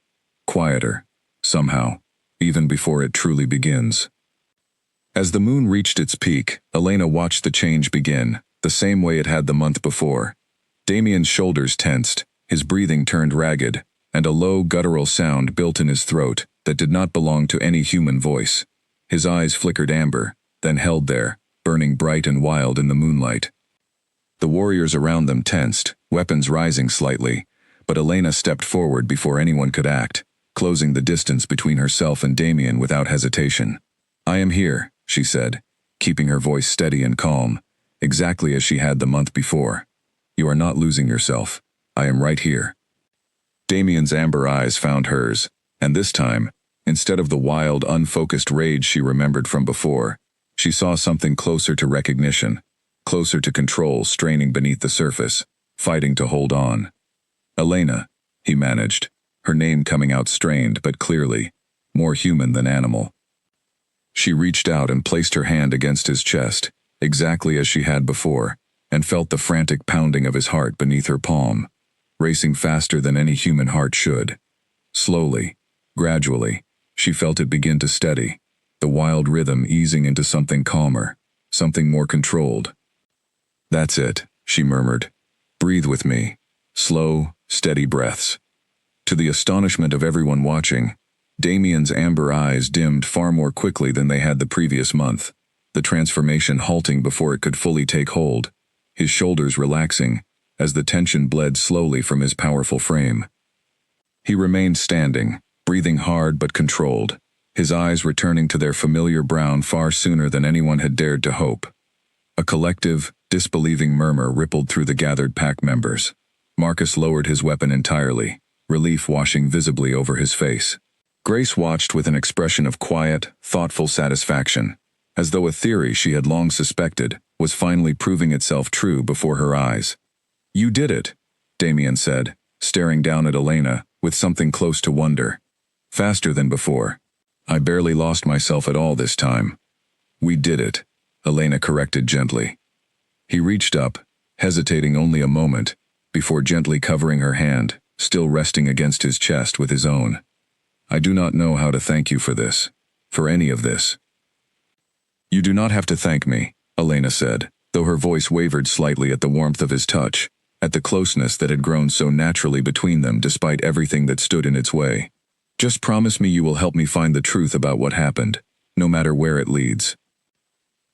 quieter, somehow, even before it truly begins." As the moon reached its peak, Elena watched the change begin, the same way it had the month before. Damien's shoulders tensed, his breathing turned ragged, and a low guttural sound built in his throat that did not belong to any human voice. His eyes flickered amber, then held there, burning bright and wild in the moonlight. The warriors around them tensed, weapons rising slightly, but Elena stepped forward before anyone could act, closing the distance between herself and Damien without hesitation. "I am here," she said, keeping her voice steady and calm, exactly as she had the month before. "You are not losing yourself. I am right here." Damien's amber eyes found hers, and this time, instead of the wild, unfocused rage she remembered from before, she saw something closer to recognition, closer to control straining beneath the surface, fighting to hold on. "Elena," he managed, her name coming out strained but clearly, more human than animal. She reached out and placed her hand against his chest, exactly as she had before, and felt the frantic pounding of his heart beneath her palm, racing faster than any human heart should. Slowly, gradually, she felt it begin to steady, the wild rhythm easing into something calmer, something more controlled. "That's it," she murmured. "Breathe with me." Slow, steady breaths. To the astonishment of everyone watching, Damien's amber eyes dimmed far more quickly than they had the previous month, the transformation halting before it could fully take hold, his shoulders relaxing, as the tension bled slowly from his powerful frame. He remained standing, breathing hard but controlled, his eyes returning to their familiar brown far sooner than anyone had dared to hope. A collective, disbelieving murmur rippled through the gathered pack members. Marcus lowered his weapon entirely, relief washing visibly over his face. Grace watched with an expression of quiet, thoughtful satisfaction, as though a theory she had long suspected was finally proving itself true before her eyes. "You did it," Damien said, staring down at Elena with something close to wonder. "Faster than before. I barely lost myself at all this time." "We did it," Elena corrected gently. He reached up, hesitating only a moment, before gently covering her hand, still resting against his chest with his own. "I do not know how to thank you for this, for any of this." "You do not have to thank me," Elena said, though her voice wavered slightly at the warmth of his touch, at the closeness that had grown so naturally between them despite everything that stood in its way. "Just promise me you will help me find the truth about what happened, no matter where it leads."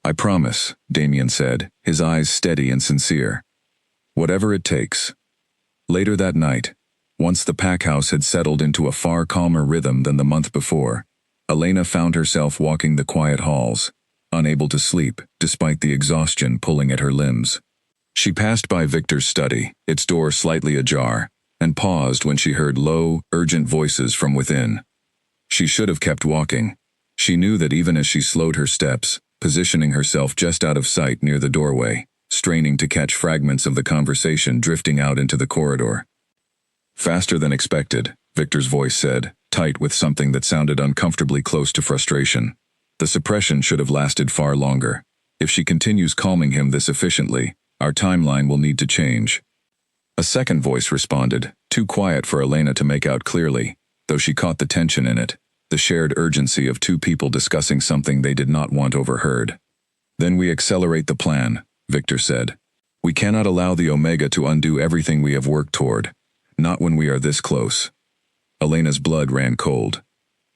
"I promise," Damien said, his eyes steady and sincere. "Whatever it takes." Later that night, once the pack house had settled into a far calmer rhythm than the month before, Elena found herself walking the quiet halls, unable to sleep despite the exhaustion pulling at her limbs. She passed by Victor's study, its door slightly ajar, and paused when she heard low, urgent voices from within. She should have kept walking. She knew that even as she slowed her steps, positioning herself just out of sight near the doorway, straining to catch fragments of the conversation drifting out into the corridor. "Faster than expected," Victor's voice said, tight with something that sounded uncomfortably close to frustration. "The suppression should have lasted far longer. If she continues calming him this efficiently, our timeline will need to change." A second voice responded, too quiet for Elena to make out clearly, though she caught the tension in it, the shared urgency of two people discussing something they did not want overheard. "Then we accelerate the plan," Victor said. "We cannot allow the Omega to undo everything we have worked toward, not when we are this close." Elena's blood ran cold.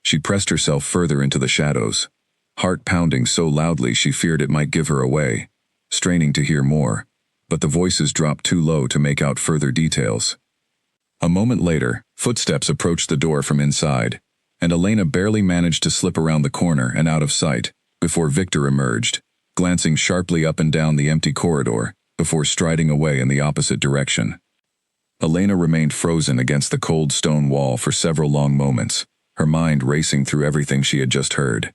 She pressed herself further into the shadows, heart pounding so loudly she feared it might give her away, straining to hear more, but the voices dropped too low to make out further details. A moment later, footsteps approached the door from inside, and Elena barely managed to slip around the corner and out of sight, before Victor emerged, glancing sharply up and down the empty corridor, before striding away in the opposite direction. Elena remained frozen against the cold stone wall for several long moments, her mind racing through everything she had just heard.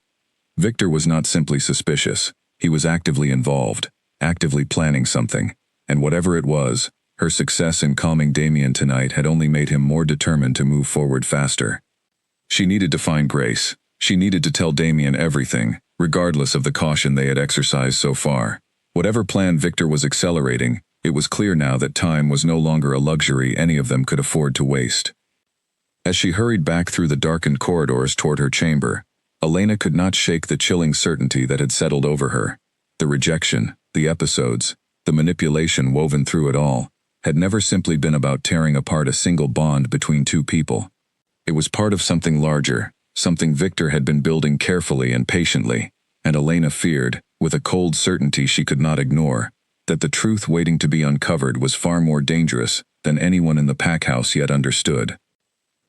Victor was not simply suspicious, he was actively involved, actively planning something, and whatever it was, her success in calming Damien tonight had only made him more determined to move forward faster. She needed to find Grace. She needed to tell Damien everything, regardless of the caution they had exercised so far. Whatever plan Victor was accelerating, it was clear now that time was no longer a luxury any of them could afford to waste. As she hurried back through the darkened corridors toward her chamber, Elena could not shake the chilling certainty that had settled over her. The rejection, the episodes, the manipulation woven through it all, had never simply been about tearing apart a single bond between two people. It was part of something larger, something Victor had been building carefully and patiently, and Elena feared, with a cold certainty she could not ignore, that the truth waiting to be uncovered was far more dangerous than anyone in the pack house yet understood.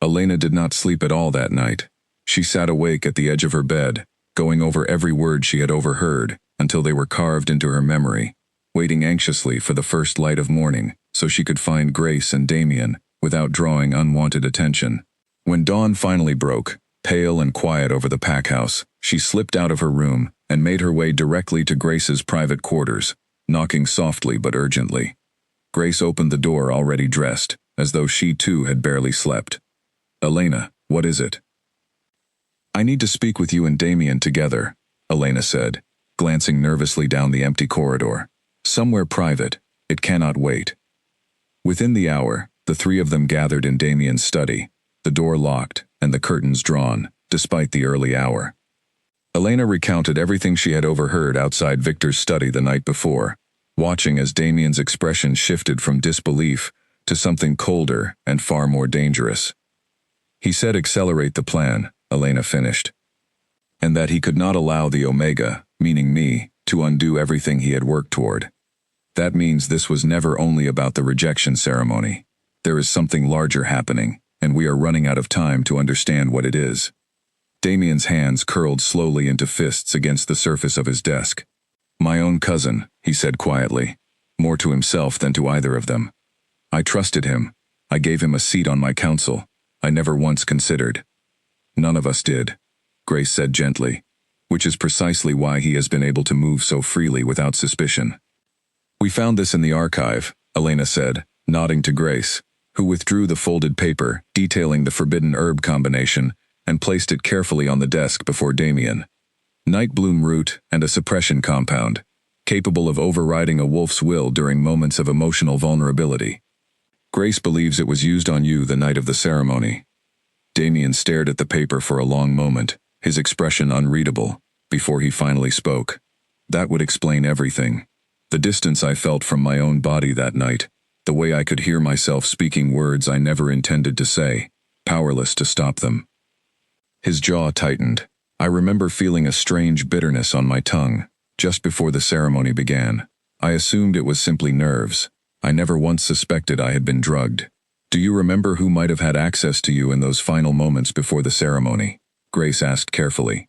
Elena did not sleep at all that night. She sat awake at the edge of her bed, going over every word she had overheard until they were carved into her memory, waiting anxiously for the first light of morning so she could find Grace and Damien without drawing unwanted attention. When dawn finally broke, pale and quiet over the pack house, she slipped out of her room and made her way directly to Grace's private quarters, knocking softly but urgently. Grace opened the door already dressed, as though she too had barely slept. "Elena, what is it?" "I need to speak with you and Damien together," Elena said, glancing nervously down the empty corridor. "Somewhere private. It cannot wait." Within the hour, the three of them gathered in Damien's study, the door locked and the curtains drawn, despite the early hour. Elena recounted everything she had overheard outside Victor's study the night before, watching as Damien's expression shifted from disbelief to something colder and far more dangerous. "He said accelerate the plan," Elena finished, "and that he could not allow the Omega, meaning me, to undo everything he had worked toward. That means this was never only about the rejection ceremony. There is something larger happening, and we are running out of time to understand what it is." Damien's hands curled slowly into fists against the surface of his desk. "My own cousin," he said quietly, more to himself than to either of them. "I trusted him. I gave him a seat on my council. I never once considered." "None of us did," Grace said gently, "which is precisely why he has been able to move so freely without suspicion." "We found this in the archive," Elena said, nodding to Grace, who withdrew the folded paper detailing the forbidden herb combination and placed it carefully on the desk before Damien. "Nightbloom root and a suppression compound, capable of overriding a wolf's will during moments of emotional vulnerability. Grace believes it was used on you the night of the ceremony." Damien stared at the paper for a long moment, his expression unreadable, before he finally spoke. "That would explain everything. The distance I felt from my own body that night, the way I could hear myself speaking words I never intended to say, powerless to stop them." His jaw tightened. "I remember feeling a strange bitterness on my tongue, just before the ceremony began. I assumed it was simply nerves. I never once suspected I had been drugged. Do you remember who might have had access to you in those final moments before the ceremony?" Grace asked carefully.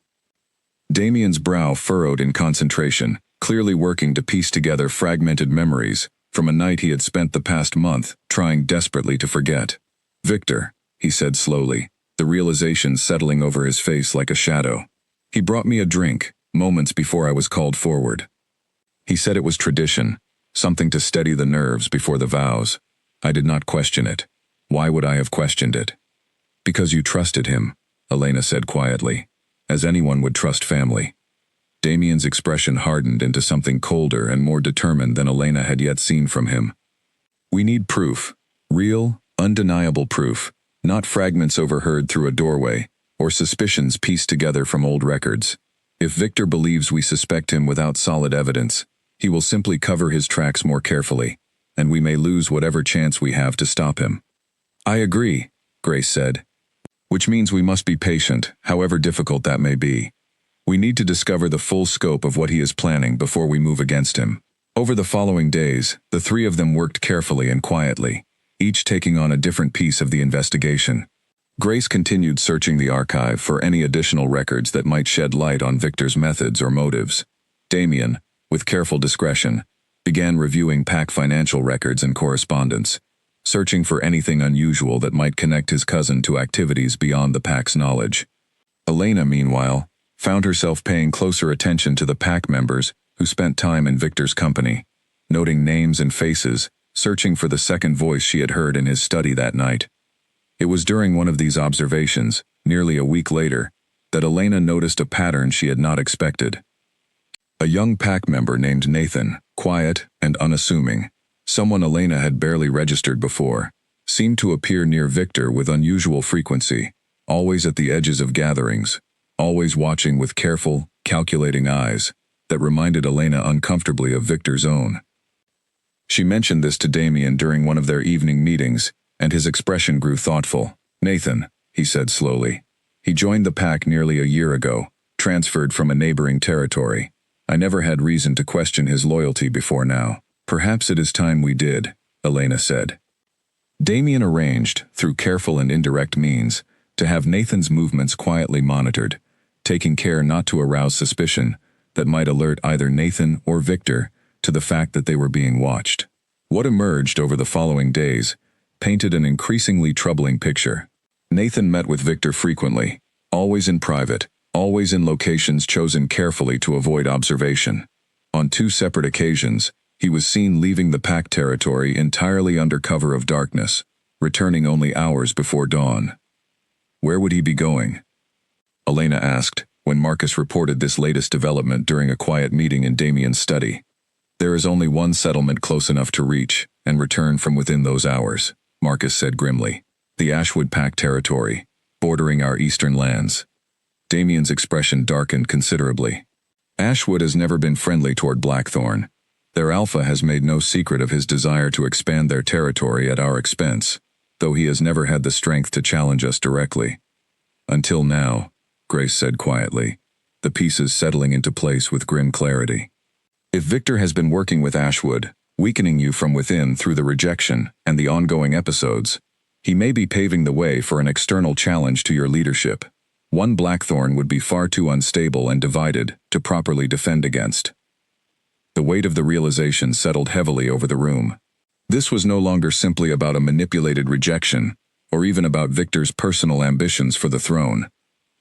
Damien's brow furrowed in concentration, clearly working to piece together fragmented memories from a night he had spent the past month trying desperately to forget. "Victor," he said slowly, the realization settling over his face like a shadow. "He brought me a drink, moments before I was called forward. He said it was tradition, something to steady the nerves before the vows. I did not question it. Why would I have questioned it?" "Because you trusted him," Elena said quietly, "as anyone would trust family." Damien's expression hardened into something colder and more determined than Elena had yet seen from him. "We need proof. Real, undeniable proof. Not fragments overheard through a doorway, or suspicions pieced together from old records. If Victor believes we suspect him without solid evidence, he will simply cover his tracks more carefully, and we may lose whatever chance we have to stop him." "I agree," Grace said. "Which means we must be patient, however difficult that may be. We need to discover the full scope of what he is planning before we move against him." Over the following days, the three of them worked carefully and quietly, each taking on a different piece of the investigation. Grace continued searching the archive for any additional records that might shed light on Victor's methods or motives. Damien, with careful discretion, began reviewing pack financial records and correspondence, searching for anything unusual that might connect his cousin to activities beyond the pack's knowledge. Elena, meanwhile, found herself paying closer attention to the pack members who spent time in Victor's company, noting names and faces, searching for the second voice she had heard in his study that night. It was during one of these observations, nearly a week later, that Elena noticed a pattern she had not expected. A young pack member named Nathan, quiet and unassuming, someone Elena had barely registered before, seemed to appear near Victor with unusual frequency, always at the edges of gatherings, always watching with careful, calculating eyes that reminded Elena uncomfortably of Victor's own. She mentioned this to Damien during one of their evening meetings, and his expression grew thoughtful. "Nathan," he said slowly. "He joined the pack nearly a year ago, transferred from a neighboring territory. I never had reason to question his loyalty before now. Perhaps it is time we did, Elena said. Damien arranged, through careful and indirect means, to have Nathan's movements quietly monitored, taking care not to arouse suspicion that might alert either Nathan or Victor to the fact that they were being watched. What emerged over the following days painted an increasingly troubling picture. Nathan met with Victor frequently, always in private, always in locations chosen carefully to avoid observation. On 2 separate occasions, he was seen leaving the pack territory entirely under cover of darkness, returning only hours before dawn. Where would he be going? Elena asked, when Marcus reported this latest development during a quiet meeting in Damien's study. There is only one settlement close enough to reach and return from within those hours, Marcus said grimly. The Ashwood Pack territory, bordering our eastern lands. Damien's expression darkened considerably. Ashwood has never been friendly toward Blackthorn. Their alpha has made no secret of his desire to expand their territory at our expense, though he has never had the strength to challenge us directly. Until now, Grace said quietly, the pieces settling into place with grim clarity. If Victor has been working with Ashwood, weakening you from within through the rejection and the ongoing episodes, he may be paving the way for an external challenge to your leadership. One Blackthorn would be far too unstable and divided to properly defend against. The weight of the realization settled heavily over the room. This was no longer simply about a manipulated rejection, or even about Victor's personal ambitions for the throne.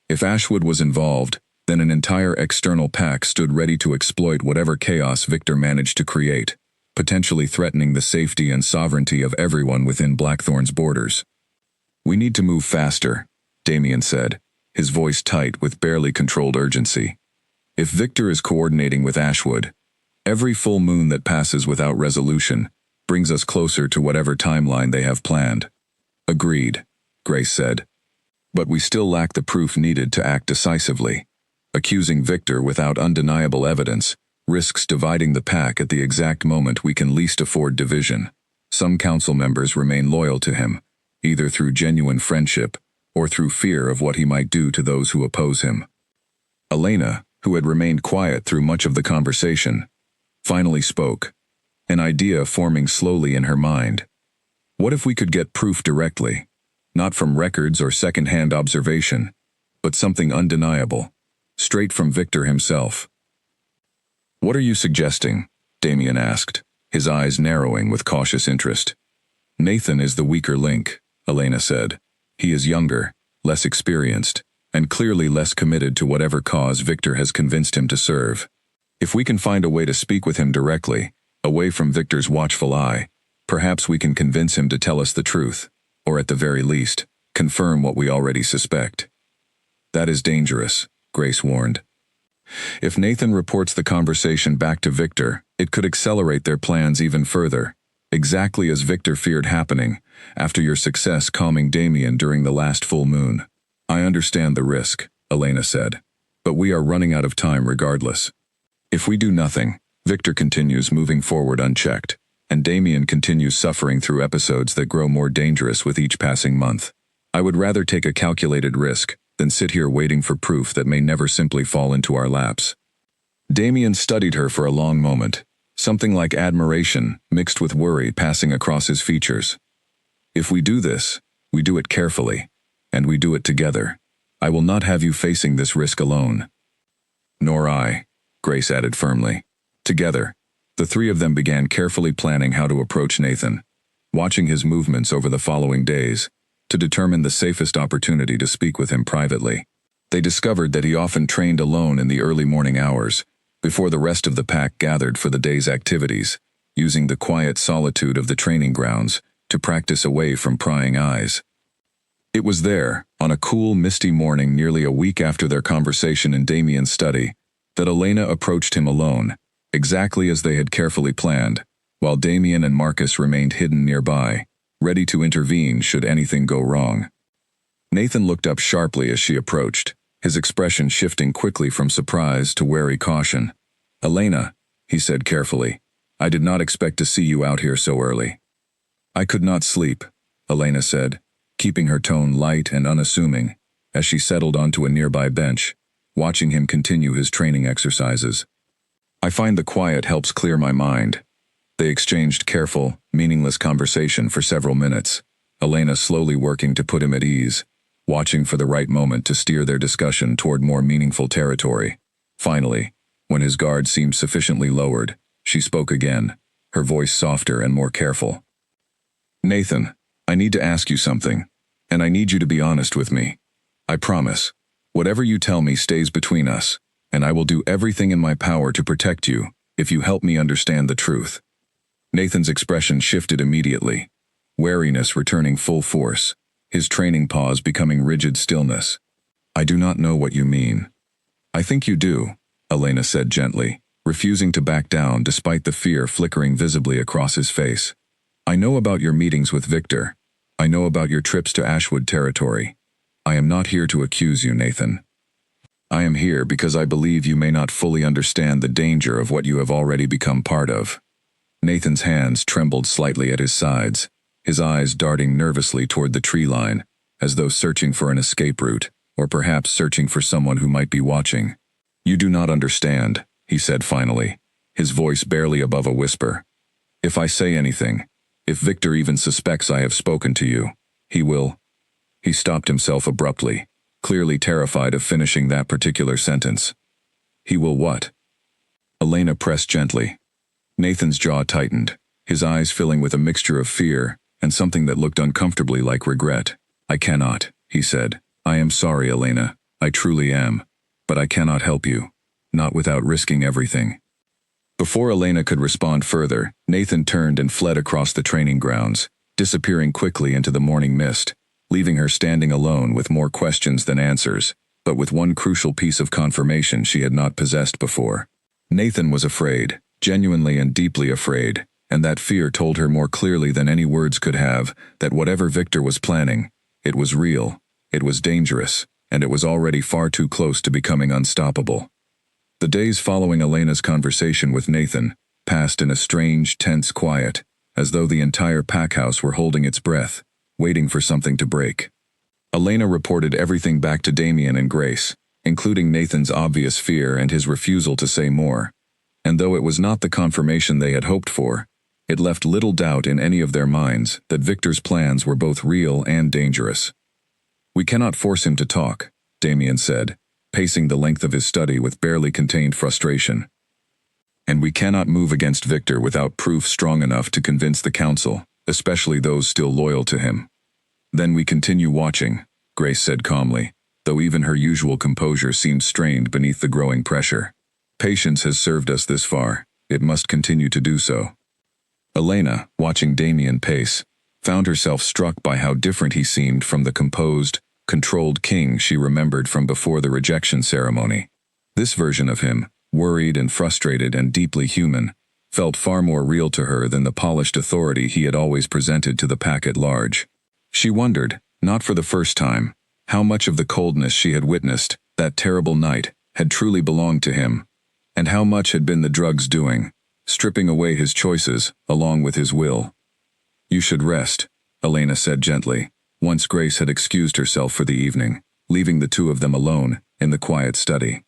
If Ashwood was involved, then an entire external pack stood ready to exploit whatever chaos Victor managed to create, potentially threatening the safety and sovereignty of everyone within Blackthorn's borders. We need to move faster, Damien said, his voice tight with barely controlled urgency. If Victor is coordinating with Ashwood, every full moon that passes without resolution brings us closer to whatever timeline they have planned. Agreed, Grace said. But we still lack the proof needed to act decisively. Accusing Victor without undeniable evidence risks dividing the pack at the exact moment we can least afford division. Some council members remain loyal to him, either through genuine friendship or through fear of what he might do to those who oppose him. Elena, who had remained quiet through much of the conversation, finally spoke, an idea forming slowly in her mind. What if we could get proof directly, not from records or second-hand observation, but something undeniable, straight from Victor himself? What are you suggesting? Damien asked, his eyes narrowing with cautious interest. Nathan is the weaker link, Elena said. He is younger, less experienced, and clearly less committed to whatever cause Victor has convinced him to serve. If we can find a way to speak with him directly, away from Victor's watchful eye, perhaps we can convince him to tell us the truth, or at the very least, confirm what we already suspect. That is dangerous, Grace warned. If Nathan reports the conversation back to Victor, it could accelerate their plans even further, exactly as Victor feared happening after your success calming Damien during the last full moon. I understand the risk, Elena said, but we are running out of time regardless. If we do nothing, Victor continues moving forward unchecked, and Damien continues suffering through episodes that grow more dangerous with each passing month. I would rather take a calculated risk than sit here waiting for proof that may never simply fall into our laps. Damien studied her for a long moment, something like admiration mixed with worry passing across his features. If we do this, we do it carefully, and we do it together. I will not have you facing this risk alone. Nor I, Grace added firmly. Together, the three of them began carefully planning how to approach Nathan, watching his movements over the following days, to determine the safest opportunity to speak with him privately. They discovered that he often trained alone in the early morning hours, before the rest of the pack gathered for the day's activities, using the quiet solitude of the training grounds to practice away from prying eyes. It was there, on a cool, misty morning nearly a week after their conversation in Damien's study, that Elena approached him alone, exactly as they had carefully planned, while Damien and Marcus remained hidden nearby, ready to intervene should anything go wrong. Nathan looked up sharply as she approached, his expression shifting quickly from surprise to wary caution. Elena, he said carefully, I did not expect to see you out here so early. I could not sleep, Elena said, keeping her tone light and unassuming, as she settled onto a nearby bench, watching him continue his training exercises. I find the quiet helps clear my mind. They exchanged careful, meaningless conversation for several minutes, Elena slowly working to put him at ease, watching for the right moment to steer their discussion toward more meaningful territory. Finally, when his guard seemed sufficiently lowered, she spoke again, her voice softer and more careful. "Nathan, I need to ask you something, and I need you to be honest with me. I promise, whatever you tell me stays between us, and I will do everything in my power to protect you if you help me understand the truth." Nathan's expression shifted immediately, wariness returning full force, his training pause becoming rigid stillness. "I do not know what you mean." "I think you do," Elena said gently, refusing to back down despite the fear flickering visibly across his face. "I know about your meetings with Victor. I know about your trips to Ashwood territory. I am not here to accuse you, Nathan. I am here because I believe you may not fully understand the danger of what you have already become part of." Nathan's hands trembled slightly at his sides, his eyes darting nervously toward the tree line, as though searching for an escape route, or perhaps searching for someone who might be watching. "You do not understand," he said finally, his voice barely above a whisper. "If I say anything, if Victor even suspects I have spoken to you, he will—" He stopped himself abruptly, clearly terrified of finishing that particular sentence. "He will what?" Elena pressed gently. Nathan's jaw tightened, his eyes filling with a mixture of fear and something that looked uncomfortably like regret. "I cannot," he said. "I am sorry, Elena. I truly am. But I cannot help you. Not without risking everything." Before Elena could respond further, Nathan turned and fled across the training grounds, disappearing quickly into the morning mist, leaving her standing alone with more questions than answers, but with one crucial piece of confirmation she had not possessed before. Nathan was afraid, genuinely and deeply afraid, and that fear told her more clearly than any words could have that whatever Victor was planning, it was real, it was dangerous, and it was already far too close to becoming unstoppable. The days following Elena's conversation with Nathan passed in a strange, tense quiet, as though the entire packhouse were holding its breath, waiting for something to break. Elena reported everything back to Damien and Grace, including Nathan's obvious fear and his refusal to say more. And though it was not the confirmation they had hoped for, it left little doubt in any of their minds that Victor's plans were both real and dangerous. "We cannot force him to talk," Damien said, pacing the length of his study with barely contained frustration. "And we cannot move against Victor without proof strong enough to convince the council, especially those still loyal to him." "Then we continue watching," Grace said calmly, though even her usual composure seemed strained beneath the growing pressure. "Patience has served us this far. It must continue to do so." Elena, watching Damien pace, found herself struck by how different he seemed from the composed, controlled king she remembered from before the rejection ceremony. This version of him, worried and frustrated and deeply human, felt far more real to her than the polished authority he had always presented to the pack at large. She wondered, not for the first time, how much of the coldness she had witnessed that terrible night had truly belonged to him, and how much had been the drugs doing, stripping away his choices along with his will. "You should rest," Elena said gently, once Grace had excused herself for the evening, leaving the two of them alone in the quiet study.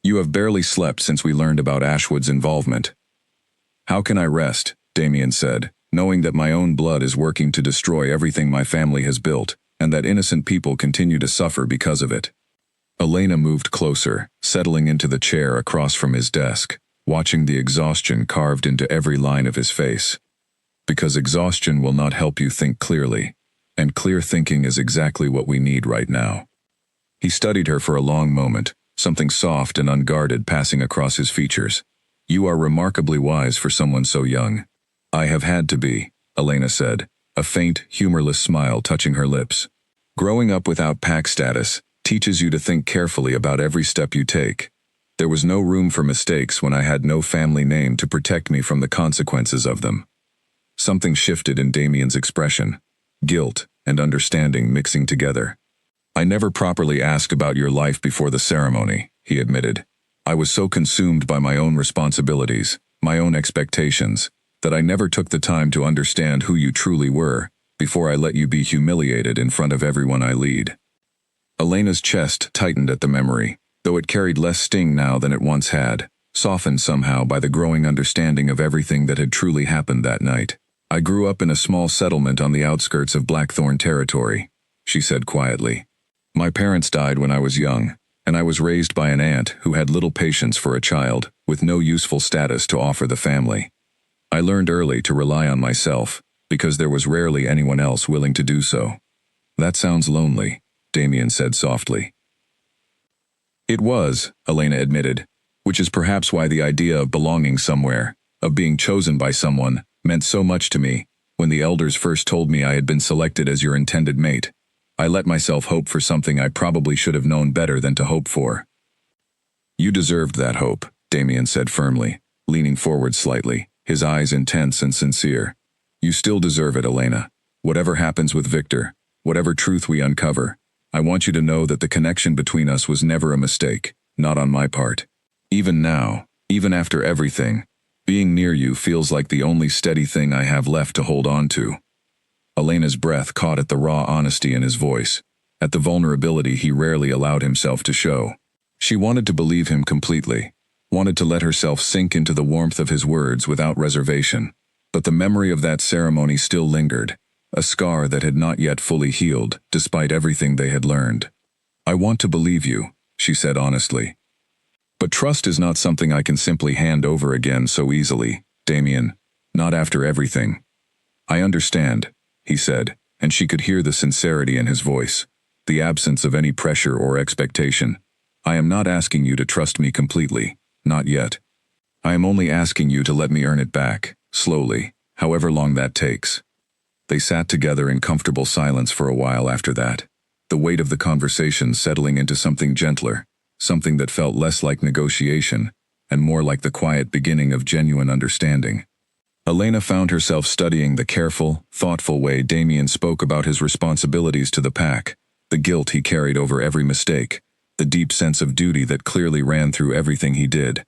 "You have barely slept since we learned about Ashwood's involvement." "How can I rest?" Damien said, "knowing that my own blood is working to destroy everything my family has built, and that innocent people continue to suffer because of it." Elena moved closer, settling into the chair across from his desk, watching the exhaustion carved into every line of his face. "Because exhaustion will not help you think clearly, and clear thinking is exactly what we need right now." He studied her for a long moment, something soft and unguarded passing across his features. "You are remarkably wise for someone so young." "I have had to be," Elena said, a faint, humorless smile touching her lips. "Growing up without pack status teaches you to think carefully about every step you take. There was no room for mistakes when I had no family name to protect me from the consequences of them." Something shifted in Damien's expression, guilt and understanding mixing together. "I never properly asked about your life before the ceremony," he admitted. "I was so consumed by my own responsibilities, my own expectations, that I never took the time to understand who you truly were before I let you be humiliated in front of everyone I lead." Elena's chest tightened at the memory, though it carried less sting now than it once had. softened somehow by the growing understanding of everything that had truly happened that night. I grew up in a small settlement on the outskirts of Blackthorn territory, she said quietly. My parents died when I was young, and I was raised by an aunt who had little patience for a child with no useful status to offer the family. I learned early to rely on myself, because there was rarely anyone else willing to do so. That sounds lonely, Damien said softly. It was, Elena admitted, which is perhaps why the idea of belonging somewhere, of being chosen by someone, meant so much to me. When the elders first told me I had been selected as your intended mate, I let myself hope for something I probably should have known better than to hope for. You deserved that hope, Damien said firmly, leaning forward slightly, his eyes intense and sincere. You still deserve it, Elena. Whatever happens with Victor, whatever truth we uncover, I want you to know that the connection between us was never a mistake, not on my part. Even now, even after everything, being near you feels like the only steady thing I have left to hold on to. Elena's breath caught at the raw honesty in his voice, at the vulnerability he rarely allowed himself to show. She wanted to believe him completely, wanted to let herself sink into the warmth of his words without reservation. But the memory of that ceremony still lingered, a scar that had not yet fully healed, despite everything they had learned. I want to believe you, she said honestly. But trust is not something I can simply hand over again so easily, Damien, not after everything. I understand, he said, and she could hear the sincerity in his voice, the absence of any pressure or expectation. I am not asking you to trust me completely, not yet. I am only asking you to let me earn it back, slowly, however long that takes. They sat together in comfortable silence for a while after that, the weight of the conversation settling into something gentler, something that felt less like negotiation and more like the quiet beginning of genuine understanding. Elena found herself studying the careful, thoughtful way Damien spoke about his responsibilities to the pack, the guilt he carried over every mistake, the deep sense of duty that clearly ran through everything he did.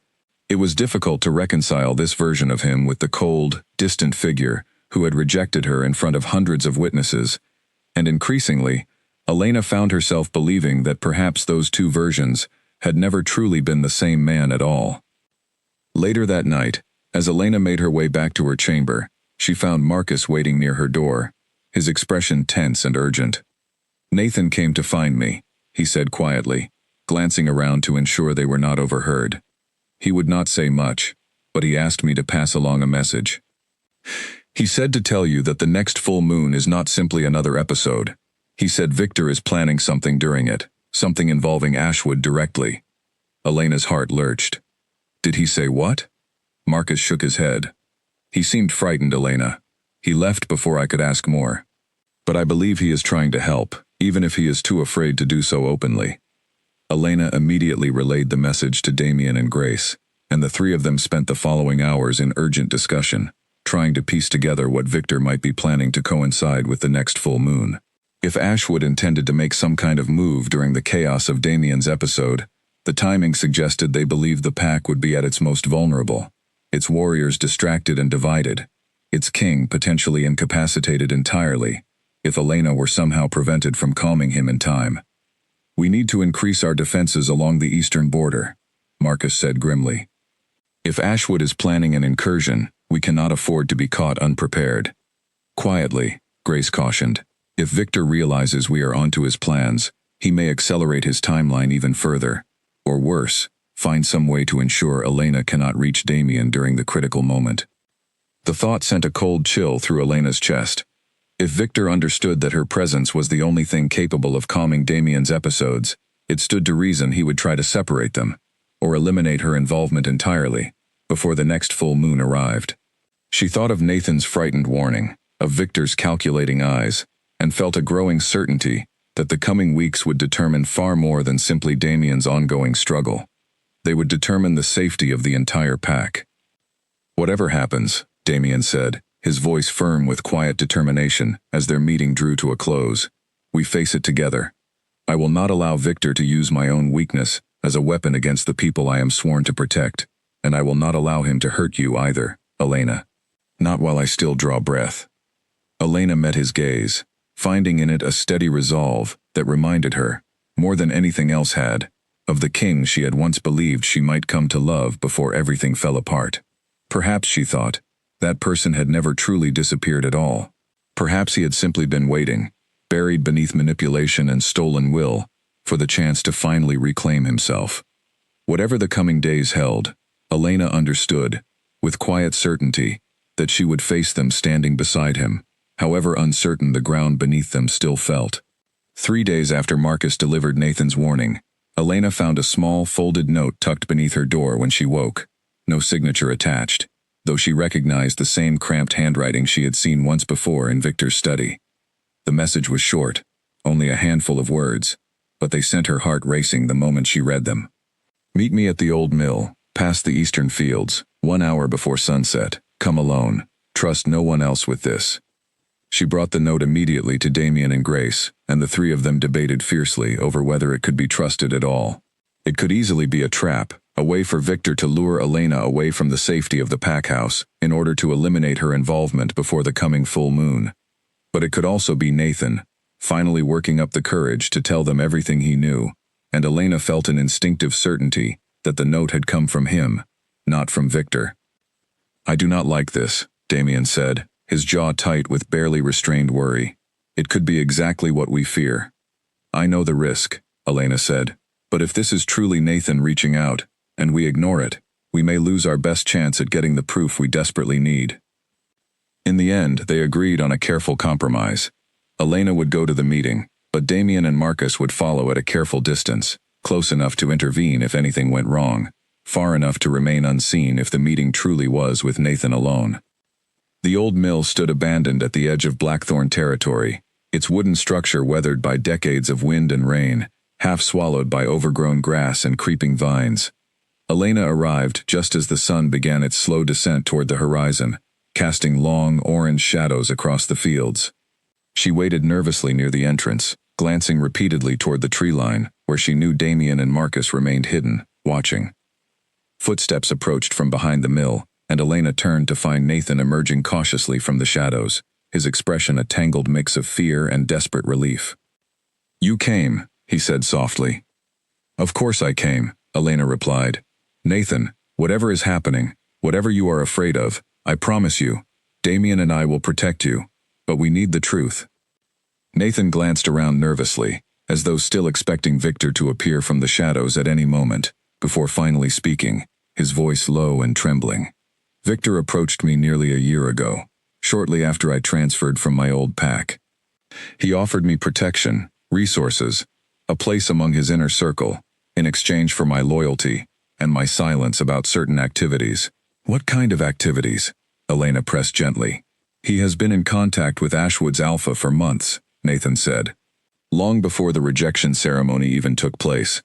It was difficult to reconcile this version of him with the cold, distant figure who had rejected her in front of hundreds of witnesses, and increasingly, Elena found herself believing that perhaps those two versions had never truly been the same man at all. Later that night, as Elena made her way back to her chamber, she found Marcus waiting near her door, his expression tense and urgent. Nathan came to find me, he said quietly, glancing around to ensure they were not overheard. He would not say much, but he asked me to pass along a message. He said to tell you that the next full moon is not simply another episode. He said Victor is planning something during it, something involving Ashwood directly. Elena's heart lurched. Did he say what? Marcus shook his head. He seemed frightened, Elena. He left before I could ask more. But I believe he is trying to help, even if he is too afraid to do so openly. Elena immediately relayed the message to Damien and Grace, and the three of them spent the following hours in urgent discussion, trying to piece together what Victor might be planning to coincide with the next full moon. If Ashwood intended to make some kind of move during the chaos of Damien's episode, the timing suggested they believed the pack would be at its most vulnerable, its warriors distracted and divided, its king potentially incapacitated entirely, if Elena were somehow prevented from calming him in time. We need to increase our defenses along the eastern border, Marcus said grimly. If Ashwood is planning an incursion, we cannot afford to be caught unprepared. Quietly, Grace cautioned. If Victor realizes we are onto his plans, he may accelerate his timeline even further. Or worse, find some way to ensure Elena cannot reach Damien during the critical moment. The thought sent a cold chill through Elena's chest. If Victor understood that her presence was the only thing capable of calming Damien's episodes, it stood to reason he would try to separate them, or eliminate her involvement entirely, before the next full moon arrived. She thought of Nathan's frightened warning, of Victor's calculating eyes, and felt a growing certainty that the coming weeks would determine far more than simply Damien's ongoing struggle. They would determine the safety of the entire pack. Whatever happens, Damien said, his voice firm with quiet determination as their meeting drew to a close, we face it together. I will not allow Victor to use my own weakness as a weapon against the people I am sworn to protect, and I will not allow him to hurt you either, Elena. Not while I still draw breath. Elena met his gaze, finding in it a steady resolve that reminded her, more than anything else had, of the king she had once believed she might come to love before everything fell apart. Perhaps, she thought, that person had never truly disappeared at all. Perhaps he had simply been waiting, buried beneath manipulation and stolen will, for the chance to finally reclaim himself. Whatever the coming days held, Elena understood, with quiet certainty, that she would face them standing beside him, however uncertain the ground beneath them still felt. 3 days after Marcus delivered Nathan's warning, Elena found a small, folded note tucked beneath her door when she woke. No signature attached, though she recognized the same cramped handwriting she had seen once before in Victor's study. The message was short, only a handful of words, but they sent her heart racing the moment she read them. Meet me at the old mill, past the eastern fields, 1 hour before sunset. Come alone. Trust no one else with this. She brought the note immediately to Damien and Grace, and the three of them debated fiercely over whether it could be trusted at all. It could easily be a trap, a way for Victor to lure Elena away from the safety of the pack house in order to eliminate her involvement before the coming full moon. But it could also be Nathan, finally working up the courage to tell them everything he knew, and Elena felt an instinctive certainty that the note had come from him, not from Victor. I do not like this, Damien said, his jaw tight with barely restrained worry. It could be exactly what we fear. I know the risk, Elena said, but if this is truly Nathan reaching out, and we ignore it, we may lose our best chance at getting the proof we desperately need. In the end, they agreed on a careful compromise. Elena would go to the meeting, but Damien and Marcus would follow at a careful distance, close enough to intervene if anything went wrong, far enough to remain unseen if the meeting truly was with Nathan alone. The old mill stood abandoned at the edge of Blackthorn territory, its wooden structure weathered by decades of wind and rain, half swallowed by overgrown grass and creeping vines. Elena arrived just as the sun began its slow descent toward the horizon, casting long, orange shadows across the fields. She waited nervously near the entrance, glancing repeatedly toward the tree line, where she knew Damien and Marcus remained hidden, watching. Footsteps approached from behind the mill, and Elena turned to find Nathan emerging cautiously from the shadows, his expression a tangled mix of fear and desperate relief. You came, he said softly. Of course I came, Elena replied. Nathan, whatever is happening, whatever you are afraid of, I promise you, Damien and I will protect you, but we need the truth. Nathan glanced around nervously, as though still expecting Victor to appear from the shadows at any moment, before finally speaking, his voice low and trembling. Victor approached me nearly a year ago, shortly after I transferred from my old pack. He offered me protection, resources, a place among his inner circle, in exchange for my loyalty and my silence about certain activities. What kind of activities? Elena pressed gently. He has been in contact with Ashwood's Alpha for months, Nathan said. Long before the rejection ceremony even took place.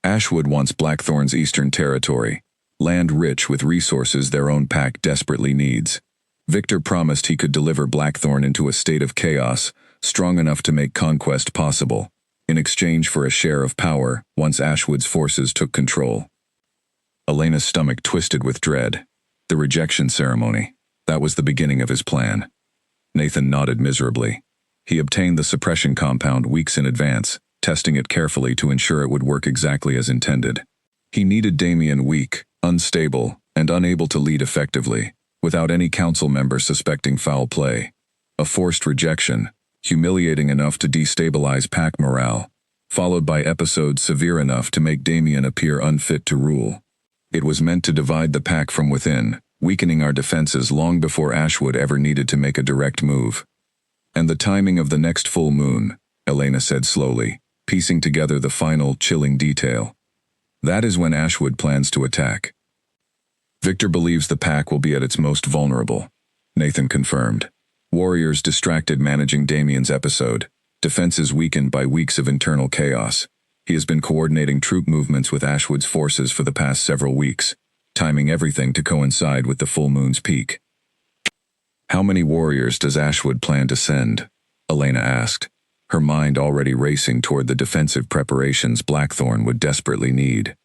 Ashwood wants Blackthorn's eastern territory, land rich with resources their own pack desperately needs. Victor promised he could deliver Blackthorn into a state of chaos, strong enough to make conquest possible, in exchange for a share of power once Ashwood's forces took control. Elena's stomach twisted with dread. The rejection ceremony, that was the beginning of his plan. Nathan nodded miserably. He obtained the suppression compound weeks in advance, testing it carefully to ensure it would work exactly as intended. He needed Damien weak, unstable, and unable to lead effectively, without any council member suspecting foul play. A forced rejection, humiliating enough to destabilize pack morale, followed by episodes severe enough to make Damien appear unfit to rule. It was meant to divide the pack from within, weakening our defenses long before Ashwood ever needed to make a direct move. And the timing of the next full moon, Elena said slowly, piecing together the final, chilling detail. That is when Ashwood plans to attack. Victor believes the pack will be at its most vulnerable, Nathan confirmed. Warriors distracted managing Damien's episode, defenses weakened by weeks of internal chaos. He has been coordinating troop movements with Ashwood's forces for the past several weeks, timing everything to coincide with the full moon's peak. How many warriors does Ashwood plan to send? Elena asked, her mind already racing toward the defensive preparations Blackthorn would desperately need.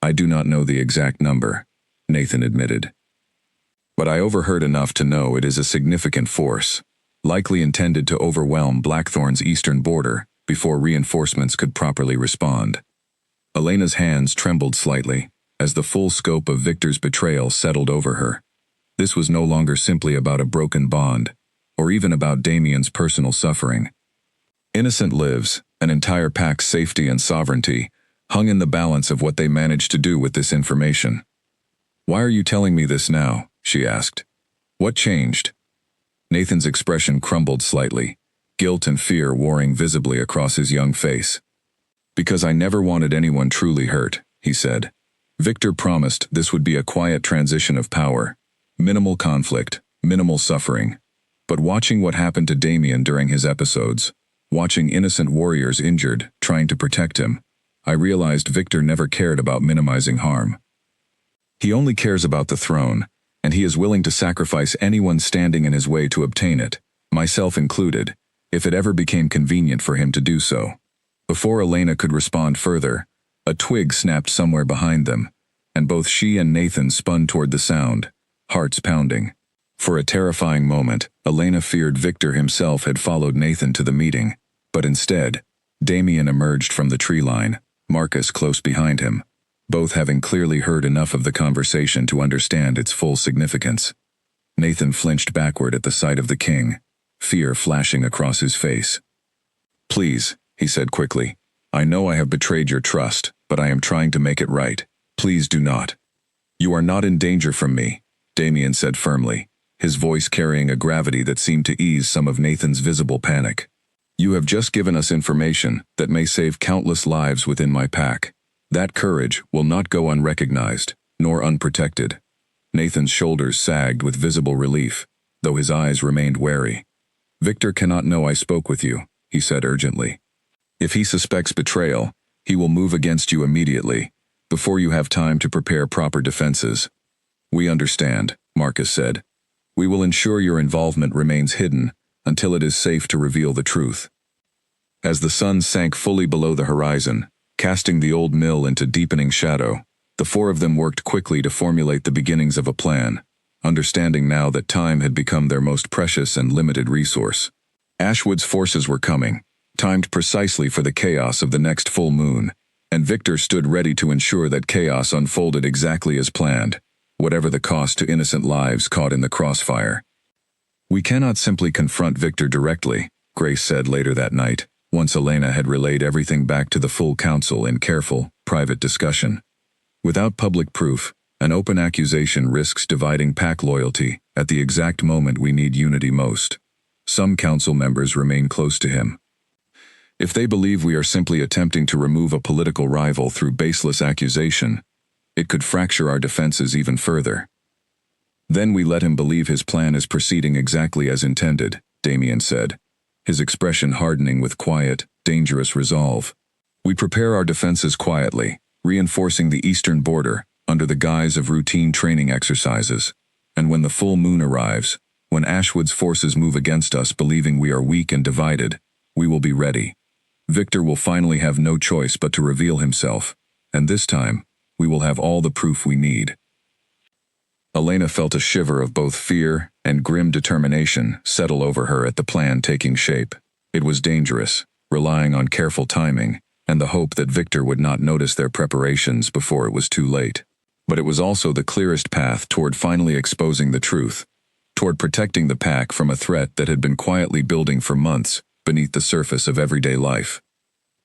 I do not know the exact number, Nathan admitted. But I overheard enough to know it is a significant force, likely intended to overwhelm Blackthorn's eastern border before reinforcements could properly respond. Elena's hands trembled slightly, as the full scope of Victor's betrayal settled over her. This was no longer simply about a broken bond, or even about Damien's personal suffering. Innocent lives, an entire pack's safety and sovereignty, hung in the balance of what they managed to do with this information. "Why are you telling me this now?" she asked. "What changed?" Nathan's expression crumbled slightly, guilt and fear warring visibly across his young face. "Because I never wanted anyone truly hurt," he said. Victor promised this would be a quiet transition of power. Minimal conflict, minimal suffering. But watching what happened to Damien during his episodes, watching innocent warriors injured, trying to protect him, I realized Victor never cared about minimizing harm. He only cares about the throne, and he is willing to sacrifice anyone standing in his way to obtain it, myself included, if it ever became convenient for him to do so. Before Elena could respond further, a twig snapped somewhere behind them, and both she and Nathan spun toward the sound, hearts pounding. For a terrifying moment, Elena feared Victor himself had followed Nathan to the meeting, but instead, Damien emerged from the tree line, Marcus close behind him, both having clearly heard enough of the conversation to understand its full significance. Nathan flinched backward at the sight of the king, fear flashing across his face. "Please," he said quickly, "I know I have betrayed your trust, but I am trying to make it right. Please do not." "You are not in danger from me," Damien said firmly, his voice carrying a gravity that seemed to ease some of Nathan's visible panic. "You have just given us information that may save countless lives within my pack. That courage will not go unrecognized, nor unprotected." Nathan's shoulders sagged with visible relief, though his eyes remained wary. "Victor cannot know I spoke with you," he said urgently. "If he suspects betrayal, he will move against you immediately, before you have time to prepare proper defenses." "We understand," Marcus said. "We will ensure your involvement remains hidden until it is safe to reveal the truth." As the sun sank fully below the horizon, casting the old mill into deepening shadow, the four of them worked quickly to formulate the beginnings of a plan, understanding now that time had become their most precious and limited resource. Ashwood's forces were coming, timed precisely for the chaos of the next full moon, and Victor stood ready to ensure that chaos unfolded exactly as planned, whatever the cost to innocent lives caught in the crossfire. "We cannot simply confront Victor directly," Grace said later that night, once Elena had relayed everything back to the full council in careful, private discussion. "Without public proof, an open accusation risks dividing pack loyalty at the exact moment we need unity most. Some council members remain close to him. If they believe we are simply attempting to remove a political rival through baseless accusation, it could fracture our defenses even further. Then we let him believe his plan is proceeding exactly as intended," Damien said, his expression hardening with quiet, dangerous resolve. "We prepare our defenses quietly, reinforcing the eastern border under the guise of routine training exercises, and when the full moon arrives, when Ashwood's forces move against us believing we are weak and divided, we will be ready. Victor will finally have no choice but to reveal himself, and this time, we will have all the proof we need." Elena felt a shiver of both fear and grim determination settle over her at the plan taking shape. It was dangerous, relying on careful timing, and the hope that Victor would not notice their preparations before it was too late. But it was also the clearest path toward finally exposing the truth, toward protecting the pack from a threat that had been quietly building for months beneath the surface of everyday life.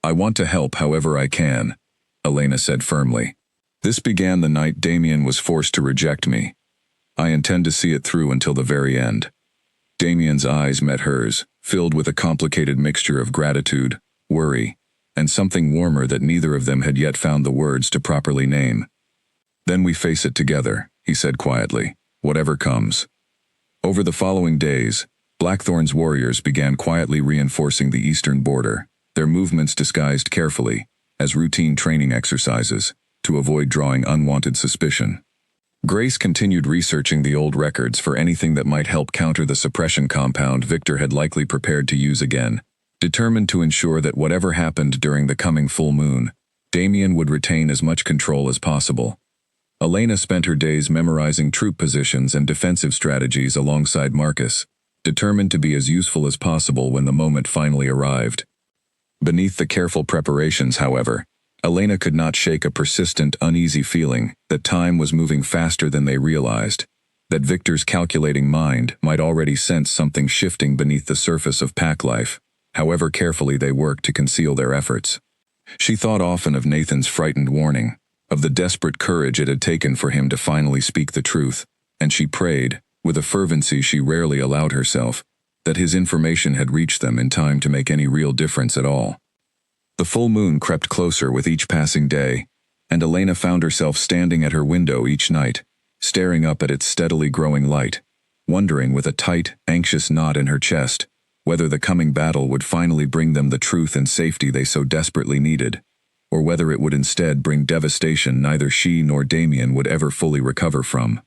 "I want to help however I can," Elena said firmly. "This began the night Damien was forced to reject me. I intend to see it through until the very end." Damien's eyes met hers, filled with a complicated mixture of gratitude, worry, and something warmer that neither of them had yet found the words to properly name. "Then we face it together," he said quietly, "whatever comes." Over the following days, Blackthorn's warriors began quietly reinforcing the eastern border, their movements disguised carefully, as routine training exercises, to avoid drawing unwanted suspicion. Grace continued researching the old records for anything that might help counter the suppression compound Victor had likely prepared to use again, determined to ensure that whatever happened during the coming full moon, Damien would retain as much control as possible. Elena spent her days memorizing troop positions and defensive strategies alongside Marcus, determined to be as useful as possible when the moment finally arrived. Beneath the careful preparations, however, Elena could not shake a persistent, uneasy feeling that time was moving faster than they realized, that Victor's calculating mind might already sense something shifting beneath the surface of pack life, however carefully they worked to conceal their efforts. She thought often of Nathan's frightened warning, of the desperate courage it had taken for him to finally speak the truth, and she prayed, with a fervency she rarely allowed herself, that his information had reached them in time to make any real difference at all. The full moon crept closer with each passing day, and Elena found herself standing at her window each night, staring up at its steadily growing light, wondering with a tight, anxious knot in her chest whether the coming battle would finally bring them the truth and safety they so desperately needed, or whether it would instead bring devastation neither she nor Damien would ever fully recover from.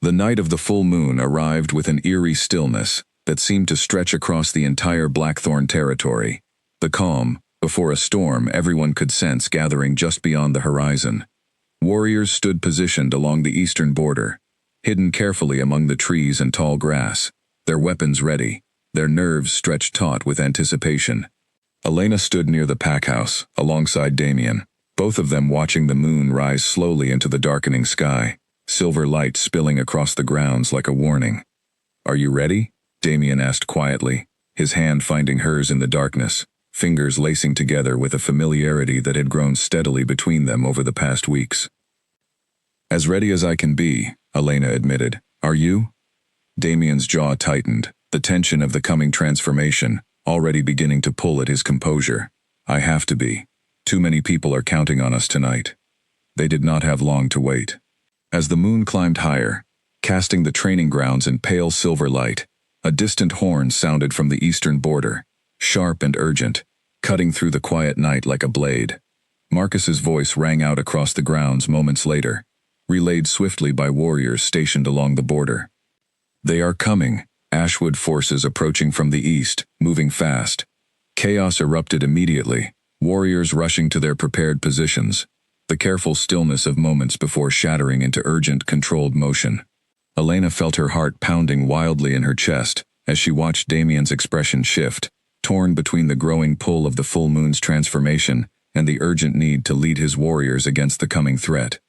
The night of the full moon arrived with an eerie stillness that seemed to stretch across the entire Blackthorn territory, the calm, before a storm everyone could sense gathering just beyond the horizon. Warriors stood positioned along the eastern border, hidden carefully among the trees and tall grass, their weapons ready, their nerves stretched taut with anticipation. Elena stood near the pack house, alongside Damien, both of them watching the moon rise slowly into the darkening sky, silver light spilling across the grounds like a warning. "Are you ready?" Damien asked quietly, his hand finding hers in the darkness, fingers lacing together with a familiarity that had grown steadily between them over the past weeks. "As ready as I can be," Elena admitted. "Are you?" Damien's jaw tightened, the tension of the coming transformation already beginning to pull at his composure. "I have to be. Too many people are counting on us tonight." They did not have long to wait. As the moon climbed higher, casting the training grounds in pale silver light, a distant horn sounded from the eastern border, sharp and urgent, cutting through the quiet night like a blade. Marcus's voice rang out across the grounds moments later, relayed swiftly by warriors stationed along the border. "They are coming." Ashwood forces approaching from the east, moving fast. Chaos erupted immediately, warriors rushing to their prepared positions, the careful stillness of moments before shattering into urgent, controlled motion. Elena felt her heart pounding wildly in her chest as she watched Damien's expression shift, torn between the growing pull of the full moon's transformation and the urgent need to lead his warriors against the coming threat.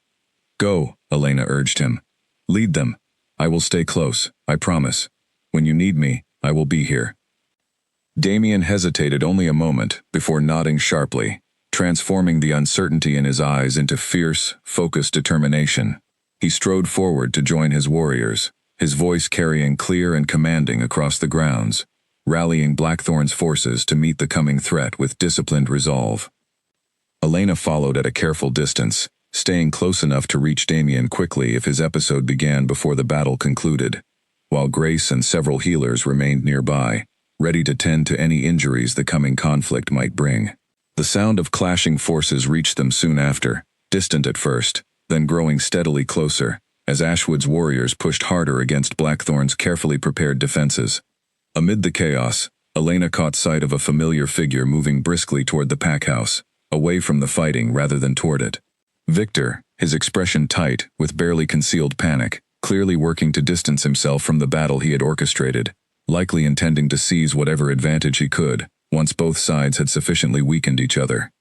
"Go," Elena urged him. "Lead them. I will stay close, I promise. When you need me, I will be here." Damien hesitated only a moment before nodding sharply, transforming the uncertainty in his eyes into fierce, focused determination. He strode forward to join his warriors, his voice carrying clear and commanding across the grounds, rallying Blackthorn's forces to meet the coming threat with disciplined resolve. Elena followed at a careful distance, staying close enough to reach Damien quickly if his episode began before the battle concluded, while Grace and several healers remained nearby, ready to tend to any injuries the coming conflict might bring. The sound of clashing forces reached them soon after, distant at first, then growing steadily closer, as Ashwood's warriors pushed harder against Blackthorn's carefully prepared defenses. Amid the chaos, Elena caught sight of a familiar figure moving briskly toward the pack house, away from the fighting rather than toward it. Victor, his expression tight, with barely concealed panic, clearly working to distance himself from the battle he had orchestrated, likely intending to seize whatever advantage he could, once both sides had sufficiently weakened each other.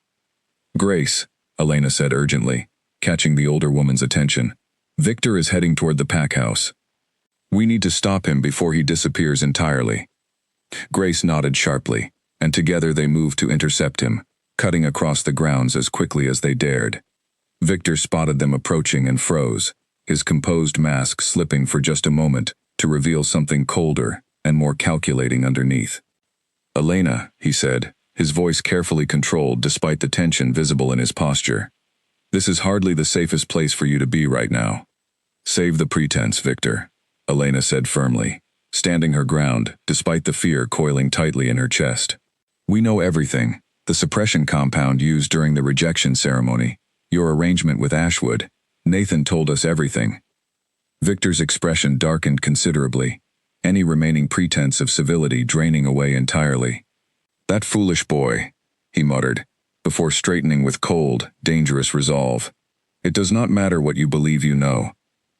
"Grace," Elena said urgently, catching the older woman's attention. "Victor is heading toward the pack house. We need to stop him before he disappears entirely." Grace nodded sharply, and together they moved to intercept him, cutting across the grounds as quickly as they dared. Victor spotted them approaching and froze, his composed mask slipping for just a moment to reveal something colder and more calculating underneath. "Elena," he said, his voice carefully controlled despite the tension visible in his posture. "This is hardly the safest place for you to be right now." "Save the pretense, Victor," Elena said firmly, standing her ground despite the fear coiling tightly in her chest. "We know everything, the suppression compound used during the rejection ceremony, your arrangement with Ashwood. Nathan told us everything." Victor's expression darkened considerably, any remaining pretense of civility draining away entirely. "That foolish boy," he muttered, before straightening with cold, dangerous resolve. "It does not matter what you believe you know.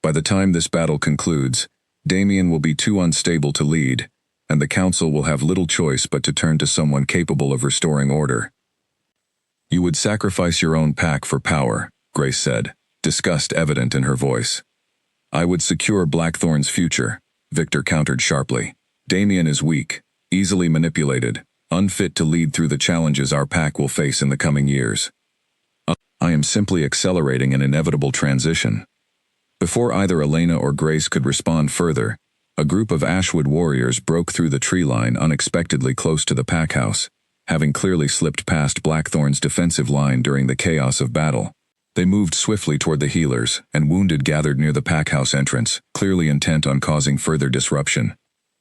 By the time this battle concludes, Damien will be too unstable to lead, and the council will have little choice but to turn to someone capable of restoring order." You would sacrifice your own pack for power, Grace said, disgust evident in her voice. I would secure Blackthorn's future, Victor countered sharply. Damien is weak, easily manipulated, unfit to lead through the challenges our pack will face in the coming years. I am simply accelerating an inevitable transition. Before either Elena or Grace could respond further, a group of Ashwood warriors broke through the tree line unexpectedly close to the pack house, having clearly slipped past Blackthorn's defensive line during the chaos of battle. They moved swiftly toward the healers, and wounded gathered near the pack house entrance, clearly intent on causing further disruption.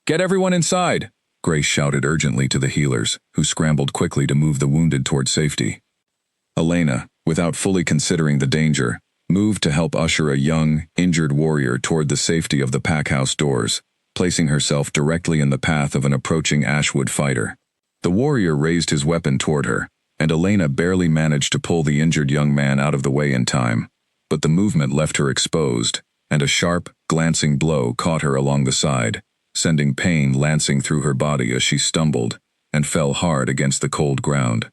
Get everyone inside! Grace shouted urgently to the healers, who scrambled quickly to move the wounded toward safety. Elena, without fully considering the danger, moved to help usher a young, injured warrior toward the safety of the pack house doors, placing herself directly in the path of an approaching Ashwood fighter. The warrior raised his weapon toward her, and Elena barely managed to pull the injured young man out of the way in time, but the movement left her exposed, and a sharp, glancing blow caught her along the side, sending pain lancing through her body as she stumbled and fell hard against the cold ground.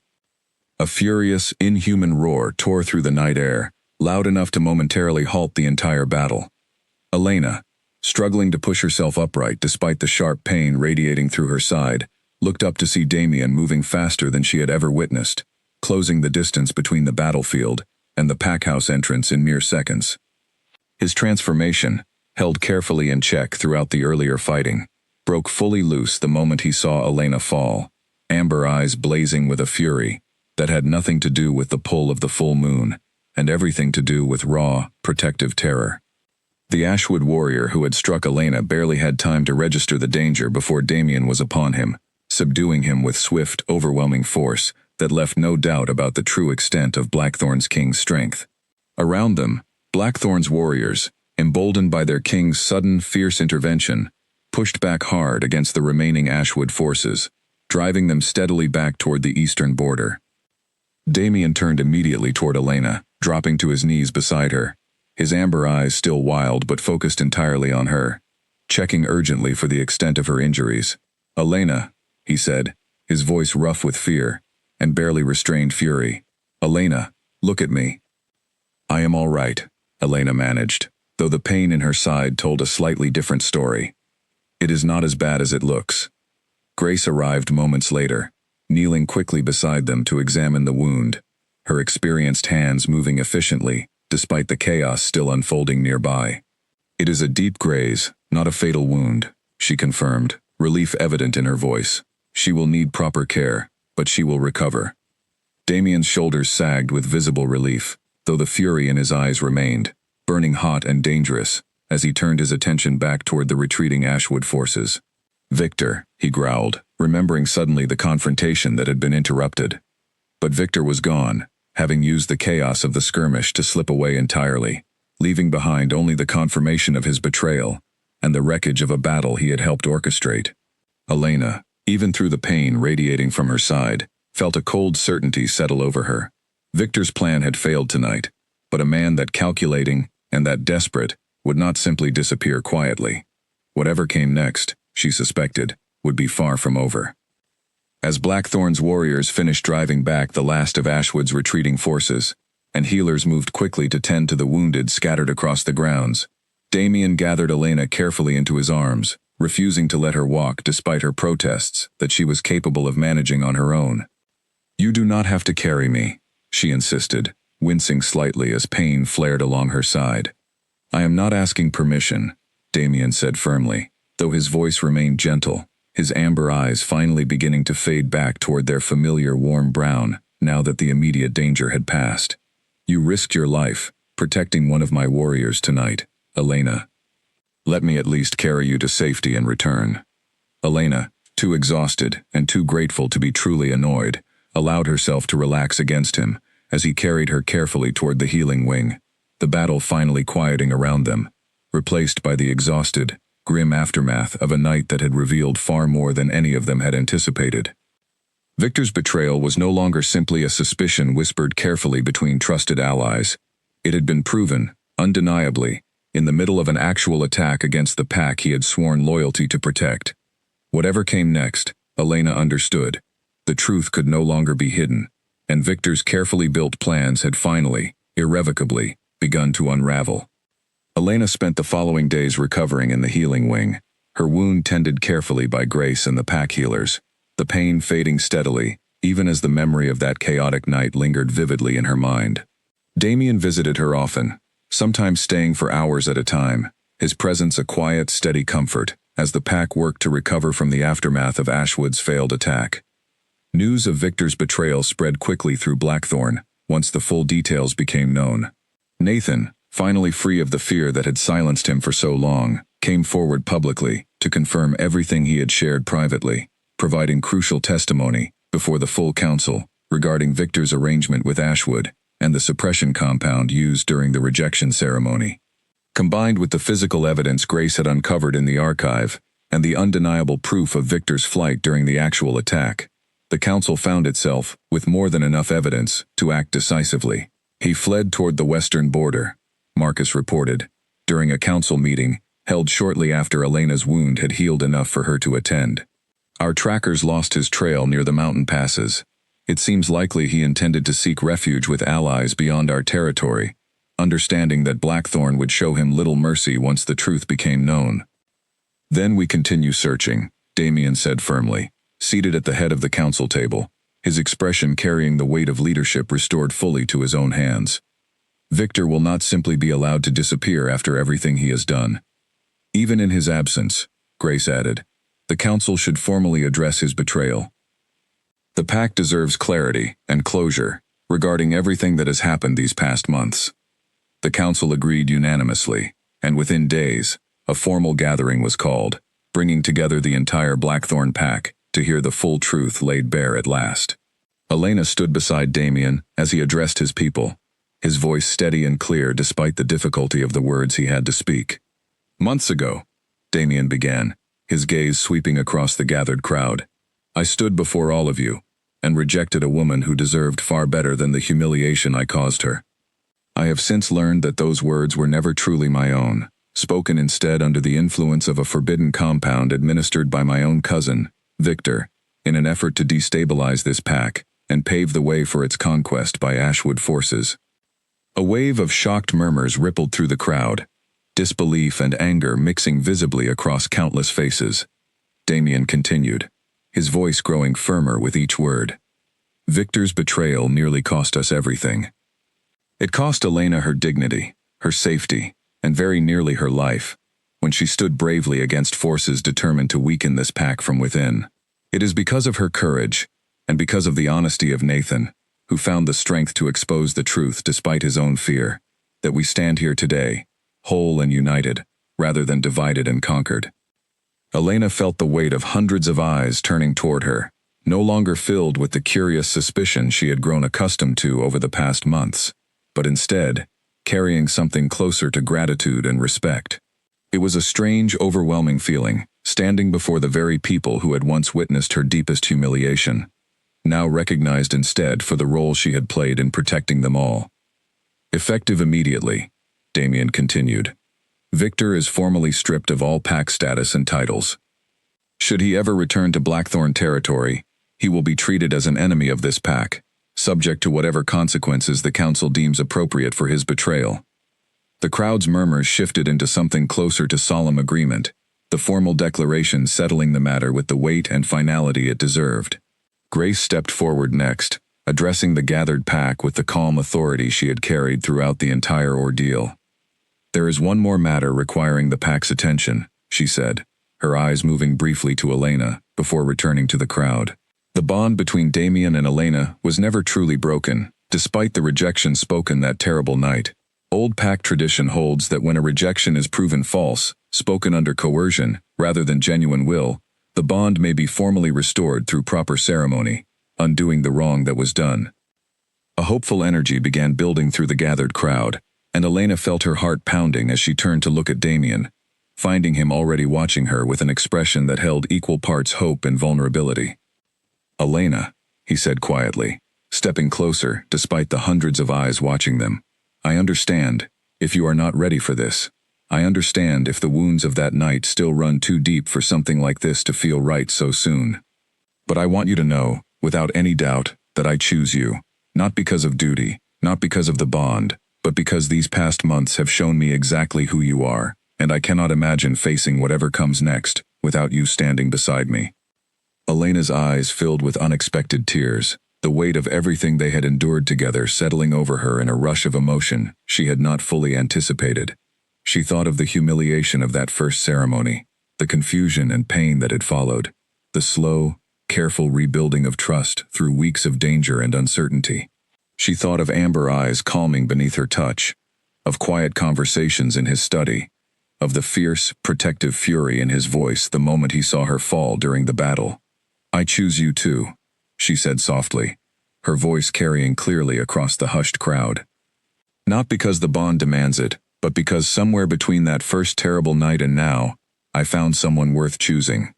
A furious, inhuman roar tore through the night air, loud enough to momentarily halt the entire battle. Elena, struggling to push herself upright despite the sharp pain radiating through her side, looked up to see Damien moving faster than she had ever witnessed, closing the distance between the battlefield and the pack house entrance in mere seconds. His transformation, held carefully in check throughout the earlier fighting, broke fully loose the moment he saw Elena fall, amber eyes blazing with a fury that had nothing to do with the pull of the full moon, and everything to do with raw, protective terror. The Ashwood warrior who had struck Elena barely had time to register the danger before Damien was upon him, subduing him with swift, overwhelming force that left no doubt about the true extent of Blackthorn's king's strength. Around them, Blackthorn's warriors, emboldened by their king's sudden, fierce intervention, pushed back hard against the remaining Ashwood forces, driving them steadily back toward the eastern border. Damien turned immediately toward Elena, dropping to his knees beside her, his amber eyes still wild but focused entirely on her, checking urgently for the extent of her injuries. Elena, he said, his voice rough with fear and barely restrained fury. Elena, look at me. I am all right, Elena managed, though the pain in her side told a slightly different story. It is not as bad as it looks. Grace arrived moments later, kneeling quickly beside them to examine the wound, her experienced hands moving efficiently, despite the chaos still unfolding nearby. It is a deep graze, not a fatal wound, she confirmed, relief evident in her voice. She will need proper care, but she will recover. Damien's shoulders sagged with visible relief, though the fury in his eyes remained, burning hot and dangerous, as he turned his attention back toward the retreating Ashwood forces. Victor, he growled, remembering suddenly the confrontation that had been interrupted. But Victor was gone, having used the chaos of the skirmish to slip away entirely, leaving behind only the confirmation of his betrayal and the wreckage of a battle he had helped orchestrate. Elena, even through the pain radiating from her side, felt a cold certainty settle over her. Victor's plan had failed tonight, but a man that calculating and that desperate would not simply disappear quietly. Whatever came next, she suspected, would be far from over. As Blackthorn's warriors finished driving back the last of Ashwood's retreating forces, and healers moved quickly to tend to the wounded scattered across the grounds, Damien gathered Elena carefully into his arms, refusing to let her walk despite her protests that she was capable of managing on her own. You do not have to carry me, she insisted, wincing slightly as pain flared along her side. I am not asking permission, Damien said firmly, though his voice remained gentle, his amber eyes finally beginning to fade back toward their familiar warm brown now that the immediate danger had passed. You risked your life, protecting one of my warriors tonight, Elena. Let me at least carry you to safety in return. Elena, too exhausted and too grateful to be truly annoyed, allowed herself to relax against him as he carried her carefully toward the healing wing, the battle finally quieting around them, replaced by the exhausted, grim aftermath of a night that had revealed far more than any of them had anticipated. Victor's betrayal was no longer simply a suspicion whispered carefully between trusted allies. It had been proven, undeniably, in the middle of an actual attack against the pack he had sworn loyalty to protect. Whatever came next, Elena understood. The truth could no longer be hidden, and Victor's carefully built plans had finally, irrevocably, begun to unravel. Elena spent the following days recovering in the healing wing, her wound tended carefully by Grace and the pack healers, the pain fading steadily, even as the memory of that chaotic night lingered vividly in her mind. Damien visited her often, sometimes staying for hours at a time, his presence a quiet, steady comfort, as the pack worked to recover from the aftermath of Ashwood's failed attack. News of Victor's betrayal spread quickly through Blackthorn, once the full details became known. Nathan, finally free of the fear that had silenced him for so long, came forward publicly to confirm everything he had shared privately, providing crucial testimony before the full council regarding Victor's arrangement with Ashwood and the suppression compound used during the rejection ceremony. Combined with the physical evidence Grace had uncovered in the archive and the undeniable proof of Victor's flight during the actual attack, the council found itself with more than enough evidence to act decisively. He fled toward the western border, Marcus reported, during a council meeting held shortly after Elena's wound had healed enough for her to attend. Our trackers lost his trail near the mountain passes. It seems likely he intended to seek refuge with allies beyond our territory, understanding that Blackthorn would show him little mercy once the truth became known. Then we continue searching, Damien said firmly, seated at the head of the council table, his expression carrying the weight of leadership restored fully to his own hands. Victor will not simply be allowed to disappear after everything he has done. Even in his absence, Grace added, the council should formally address his betrayal. The pack deserves clarity and closure regarding everything that has happened these past months. The council agreed unanimously, and within days, a formal gathering was called, bringing together the entire Blackthorn pack to hear the full truth laid bare at last. Elena stood beside Damien as he addressed his people, his voice steady and clear despite the difficulty of the words he had to speak. Months ago, Damien began, his gaze sweeping across the gathered crowd, I stood before all of you and rejected a woman who deserved far better than the humiliation I caused her. I have since learned that those words were never truly my own, spoken instead under the influence of a forbidden compound administered by my own cousin, Victor, in an effort to destabilize this pack and pave the way for its conquest by Ashwood forces. A wave of shocked murmurs rippled through the crowd, disbelief and anger mixing visibly across countless faces. Damien continued, his voice growing firmer with each word. Victor's betrayal nearly cost us everything. It cost Elena her dignity, her safety, and very nearly her life, when she stood bravely against forces determined to weaken this pack from within. It is because of her courage, and because of the honesty of Nathan, who found the strength to expose the truth despite his own fear, that we stand here today, whole and united, rather than divided and conquered. Elena felt the weight of hundreds of eyes turning toward her, no longer filled with the curious suspicion she had grown accustomed to over the past months, but instead, carrying something closer to gratitude and respect. It was a strange, overwhelming feeling, standing before the very people who had once witnessed her deepest humiliation, now recognized instead for the role she had played in protecting them all. Effective immediately, Damien continued, Victor is formally stripped of all pack status and titles. Should he ever return to Blackthorn territory, he will be treated as an enemy of this pack, subject to whatever consequences the council deems appropriate for his betrayal. The crowd's murmurs shifted into something closer to solemn agreement, the formal declaration settling the matter with the weight and finality it deserved. Grace stepped forward next, addressing the gathered pack with the calm authority she had carried throughout the entire ordeal. There is one more matter requiring the pack's attention, she said, her eyes moving briefly to Elena before returning to the crowd. The bond between Damien and Elena was never truly broken, despite the rejection spoken that terrible night. Old pack tradition holds that when a rejection is proven false, spoken under coercion, rather than genuine will, the bond may be formally restored through proper ceremony, undoing the wrong that was done. A hopeful energy began building through the gathered crowd, and Elena felt her heart pounding as she turned to look at Damien, finding him already watching her with an expression that held equal parts hope and vulnerability. Elena, he said quietly, stepping closer despite the hundreds of eyes watching them. I understand, if you are not ready for this. I understand if the wounds of that night still run too deep for something like this to feel right so soon. But I want you to know, without any doubt, that I choose you. Not because of duty, not because of the bond, but because these past months have shown me exactly who you are, and I cannot imagine facing whatever comes next without you standing beside me." Elena's eyes filled with unexpected tears, the weight of everything they had endured together settling over her in a rush of emotion she had not fully anticipated. She thought of the humiliation of that first ceremony, the confusion and pain that had followed, the slow, careful rebuilding of trust through weeks of danger and uncertainty. She thought of amber eyes calming beneath her touch, of quiet conversations in his study, of the fierce, protective fury in his voice the moment he saw her fall during the battle. "I choose you too," she said softly, her voice carrying clearly across the hushed crowd. "Not because the bond demands it, but because somewhere between that first terrible night and now, I found someone worth choosing."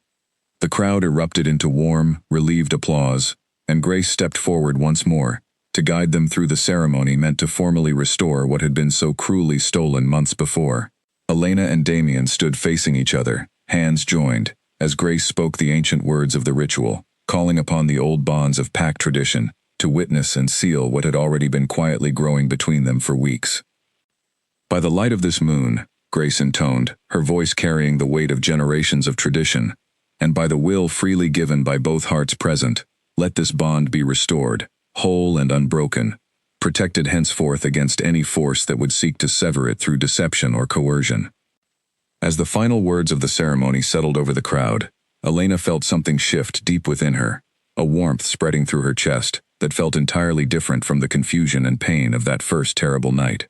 The crowd erupted into warm, relieved applause, and Grace stepped forward once more, to guide them through the ceremony meant to formally restore what had been so cruelly stolen months before. Elena and Damien stood facing each other, hands joined, as Grace spoke the ancient words of the ritual, calling upon the old bonds of pack tradition to witness and seal what had already been quietly growing between them for weeks. "By the light of this moon," Grace intoned, her voice carrying the weight of generations of tradition, "and by the will freely given by both hearts present, let this bond be restored, whole and unbroken, protected henceforth against any force that would seek to sever it through deception or coercion." As the final words of the ceremony settled over the crowd, Elena felt something shift deep within her, a warmth spreading through her chest that felt entirely different from the confusion and pain of that first terrible night.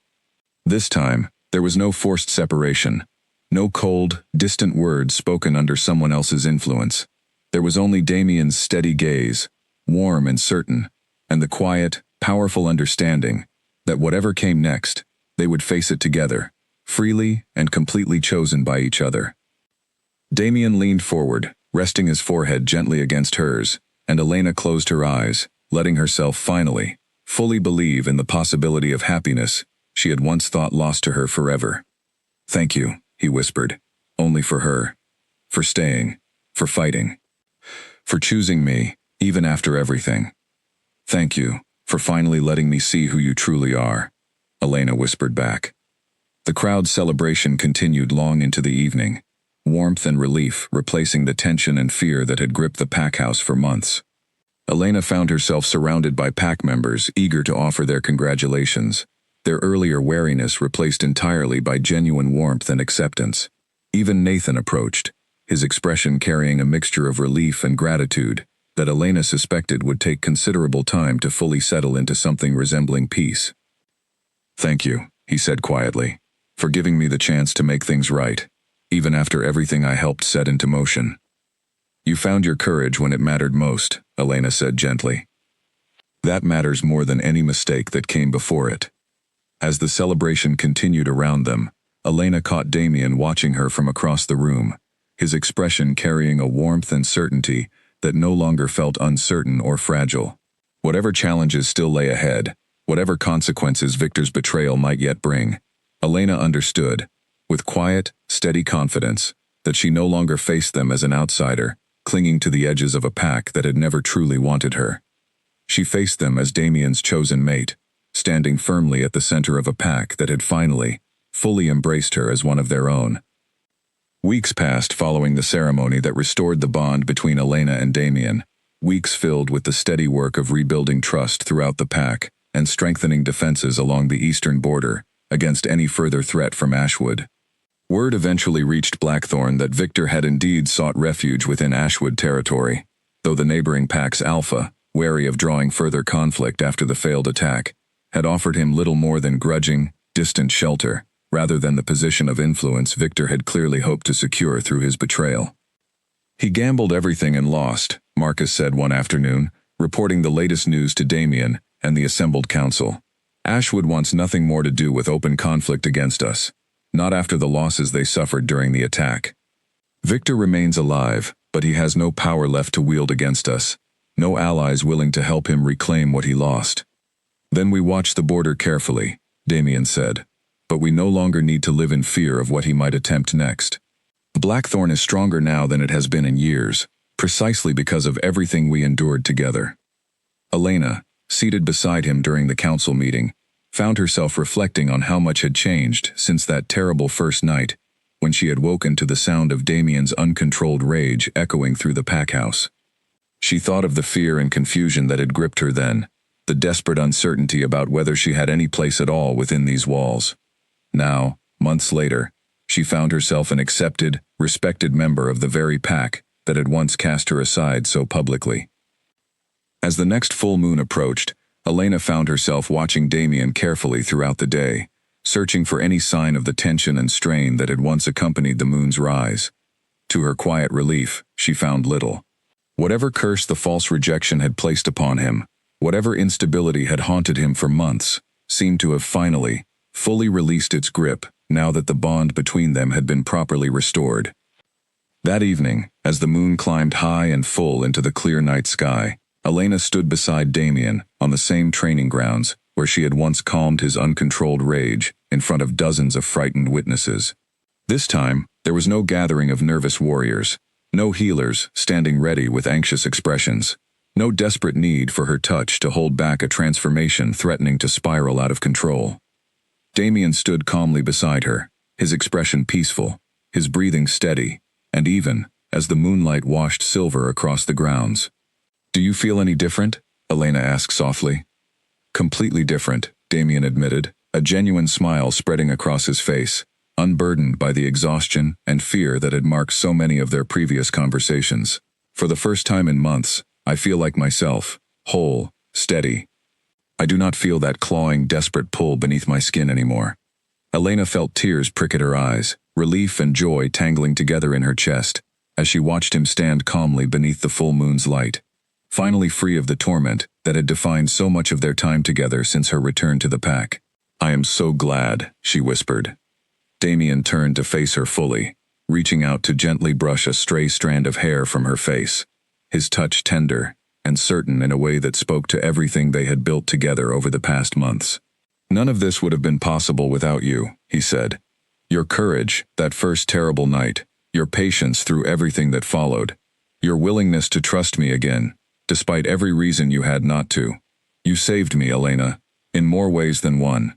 This time, there was no forced separation, no cold, distant words spoken under someone else's influence. There was only Damien's steady gaze, warm and certain, and the quiet, powerful understanding that whatever came next, they would face it together, freely and completely chosen by each other. Damien leaned forward, resting his forehead gently against hers, and Elena closed her eyes, letting herself finally, fully believe in the possibility of happiness she had once thought lost to her forever. "Thank you," he whispered, "only for her, for staying, for fighting, for choosing me, even after everything. Thank you, for finally letting me see who you truly are," Elena whispered back. The crowd's celebration continued long into the evening, warmth and relief replacing the tension and fear that had gripped the pack house for months. Elena found herself surrounded by pack members eager to offer their congratulations, their earlier wariness replaced entirely by genuine warmth and acceptance. Even Nathan approached, his expression carrying a mixture of relief and gratitude that Elena suspected would take considerable time to fully settle into something resembling peace. "Thank you," he said quietly, "for giving me the chance to make things right, even after everything I helped set into motion." "You found your courage when it mattered most," Elena said gently. "That matters more than any mistake that came before it." As the celebration continued around them, Elena caught Damien watching her from across the room, his expression carrying a warmth and certainty that no longer felt uncertain or fragile. Whatever challenges still lay ahead, whatever consequences Victor's betrayal might yet bring, Elena understood, with quiet, steady confidence, that she no longer faced them as an outsider, clinging to the edges of a pack that had never truly wanted her. She faced them as Damien's chosen mate, standing firmly at the center of a pack that had finally, fully embraced her as one of their own. Weeks passed following the ceremony that restored the bond between Elena and Damien, weeks filled with the steady work of rebuilding trust throughout the pack and strengthening defenses along the eastern border against any further threat from Ashwood. Word eventually reached Blackthorn that Victor had indeed sought refuge within Ashwood territory, though the neighboring pack's Alpha, wary of drawing further conflict after the failed attack, had offered him little more than grudging, distant shelter, rather than the position of influence Victor had clearly hoped to secure through his betrayal. "He gambled everything and lost," Marcus said one afternoon, reporting the latest news to Damien and the assembled council. "Ashwood wants nothing more to do with open conflict against us, not after the losses they suffered during the attack. Victor remains alive, but he has no power left to wield against us, no allies willing to help him reclaim what he lost." "Then we watch the border carefully," Damien said, "but we no longer need to live in fear of what he might attempt next. Blackthorn is stronger now than it has been in years, precisely because of everything we endured together." Elena, seated beside him during the council meeting, found herself reflecting on how much had changed since that terrible first night, when she had woken to the sound of Damien's uncontrolled rage echoing through the pack house. She thought of the fear and confusion that had gripped her then, the desperate uncertainty about whether she had any place at all within these walls. Now, months later, she found herself an accepted, respected member of the very pack that had once cast her aside so publicly. As the next full moon approached, Elena found herself watching Damien carefully throughout the day, searching for any sign of the tension and strain that had once accompanied the moon's rise. To her quiet relief, she found little. Whatever curse the false rejection had placed upon him, whatever instability had haunted him for months, seemed to have finally, fully released its grip now that the bond between them had been properly restored. That evening, as the moon climbed high and full into the clear night sky, Elena stood beside Damien on the same training grounds where she had once calmed his uncontrolled rage in front of dozens of frightened witnesses. This time, there was no gathering of nervous warriors, no healers standing ready with anxious expressions, no desperate need for her touch to hold back a transformation threatening to spiral out of control. Damien stood calmly beside her, his expression peaceful, his breathing steady, and even, as the moonlight washed silver across the grounds. "Do you feel any different?" Elena asked softly. "Completely different," Damien admitted, a genuine smile spreading across his face, unburdened by the exhaustion and fear that had marked so many of their previous conversations. "For the first time in months, I feel like myself, whole, steady. I do not feel that clawing, desperate pull beneath my skin anymore." Elena felt tears prick at her eyes, relief and joy tangling together in her chest, as she watched him stand calmly beneath the full moon's light, finally free of the torment that had defined so much of their time together since her return to the pack. "I am so glad," she whispered. Damien turned to face her fully, reaching out to gently brush a stray strand of hair from her face, his touch tender and certain in a way that spoke to everything they had built together over the past months. "None of this would have been possible without you," he said. "Your courage, that first terrible night, your patience through everything that followed, your willingness to trust me again, despite every reason you had not to. You saved me, Elena, in more ways than one."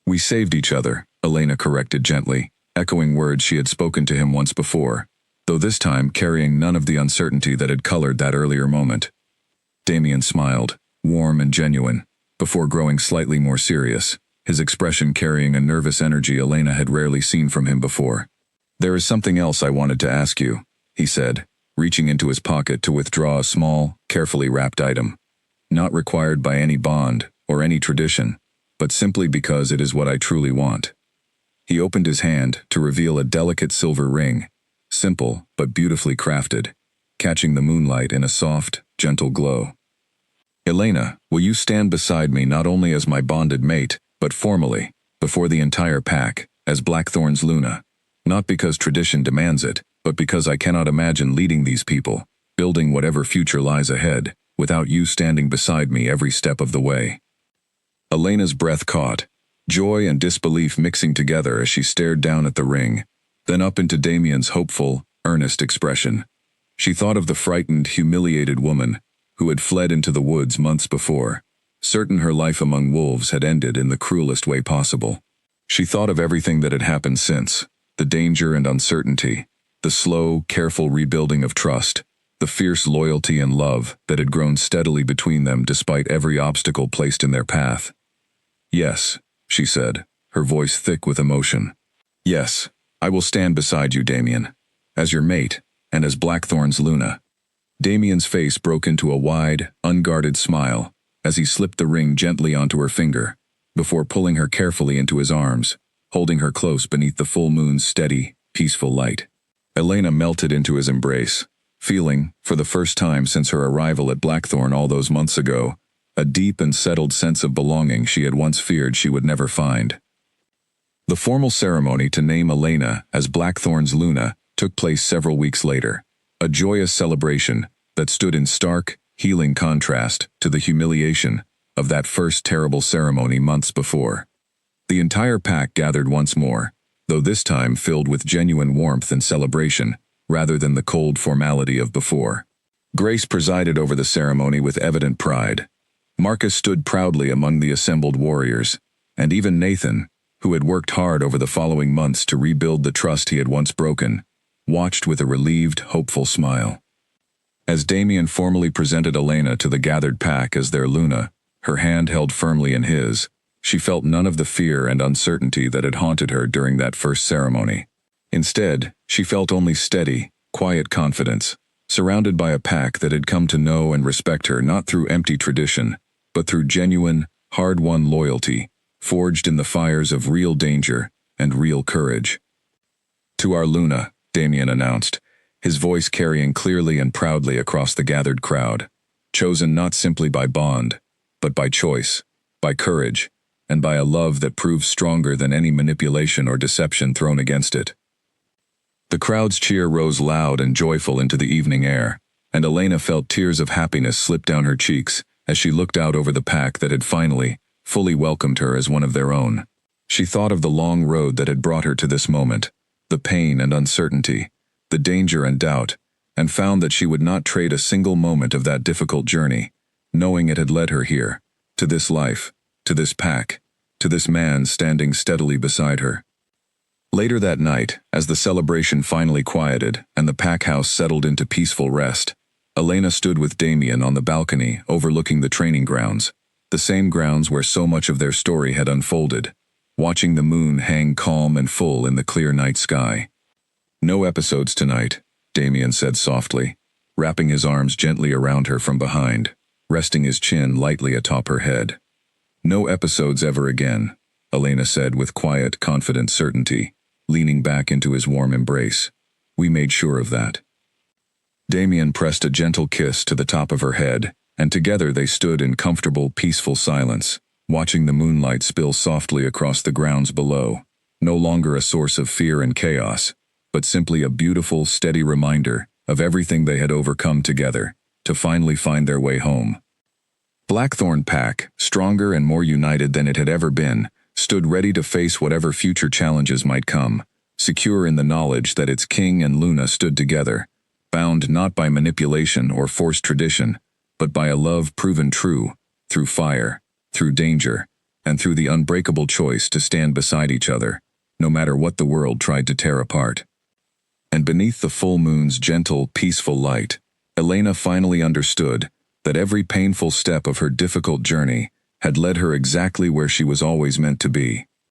"We saved each other," Elena corrected gently, echoing words she had spoken to him once before, though this time carrying none of the uncertainty that had colored that earlier moment. Damien smiled, warm and genuine, before growing slightly more serious, his expression carrying a nervous energy Elena had rarely seen from him before. "There is something else I wanted to ask you," he said, reaching into his pocket to withdraw a small, carefully wrapped item. "Not required by any bond or any tradition, but simply because it is what I truly want." He opened his hand to reveal a delicate silver ring, simple but beautifully crafted, catching the moonlight in a soft, gentle glow. "Elena, will you stand beside me not only as my bonded mate, but formally, before the entire pack, as Blackthorn's Luna? Not because tradition demands it, but because I cannot imagine leading these people, building whatever future lies ahead, without you standing beside me every step of the way." Elena's breath caught, joy and disbelief mixing together as she stared down at the ring, then up into Damien's hopeful, earnest expression. She thought of the frightened, humiliated woman who had fled into the woods months before, certain her life among wolves had ended in the cruelest way possible. She thought of everything that had happened since, the danger and uncertainty, the slow, careful rebuilding of trust, the fierce loyalty and love that had grown steadily between them despite every obstacle placed in their path. "Yes," she said, her voice thick with emotion. "Yes, I will stand beside you, Damien, as your mate, and as Blackthorn's Luna." Damien's face broke into a wide, unguarded smile as he slipped the ring gently onto her finger, before pulling her carefully into his arms, holding her close beneath the full moon's steady, peaceful light. Elena melted into his embrace, feeling, for the first time since her arrival at Blackthorn all those months ago, a deep and settled sense of belonging she had once feared she would never find. The formal ceremony to name Elena as Blackthorn's Luna took place several weeks later, a joyous celebration that stood in stark, healing contrast to the humiliation of that first terrible ceremony months before. The entire pack gathered once more, though this time filled with genuine warmth and celebration, rather than the cold formality of before. Grace presided over the ceremony with evident pride. Marcus stood proudly among the assembled warriors, and even Nathan, who had worked hard over the following months to rebuild the trust he had once broken, watched with a relieved, hopeful smile. As Damien formally presented Elena to the gathered pack as their Luna, her hand held firmly in his, she felt none of the fear and uncertainty that had haunted her during that first ceremony. Instead, she felt only steady, quiet confidence, surrounded by a pack that had come to know and respect her not through empty tradition, but through genuine, hard-won loyalty, forged in the fires of real danger and real courage. "To our Luna," Damien announced, his voice carrying clearly and proudly across the gathered crowd, chosen not simply by bond, but by choice, by courage, and by a love that proves stronger than any manipulation or deception thrown against it. The crowd's cheer rose loud and joyful into the evening air, and Elena felt tears of happiness slip down her cheeks as she looked out over the pack that had finally, fully welcomed her as one of their own. She thought of the long road that had brought her to this moment, the pain and uncertainty, the danger and doubt, and found that she would not trade a single moment of that difficult journey, knowing it had led her here, to this life, to this pack, to this man standing steadily beside her. Later that night, as the celebration finally quieted and the pack house settled into peaceful rest, Elena stood with Damien on the balcony overlooking the training grounds, the same grounds where so much of their story had unfolded, watching the moon hang calm and full in the clear night sky. "No episodes tonight," Damien said softly, wrapping his arms gently around her from behind, resting his chin lightly atop her head. "No episodes ever again," Elena said with quiet, confident certainty, leaning back into his warm embrace. "We made sure of that." Damien pressed a gentle kiss to the top of her head, and together they stood in comfortable, peaceful silence, watching the moonlight spill softly across the grounds below, no longer a source of fear and chaos, but simply a beautiful, steady reminder of everything they had overcome together to finally find their way home. Blackthorn Pack, stronger and more united than it had ever been, stood ready to face whatever future challenges might come, secure in the knowledge that its king and Luna stood together, bound not by manipulation or forced tradition, but by a love proven true, through fire, through danger, and through the unbreakable choice to stand beside each other, no matter what the world tried to tear apart. And beneath the full moon's gentle, peaceful light, Elena finally understood that every painful step of her difficult journey had led her exactly where she was always meant to be.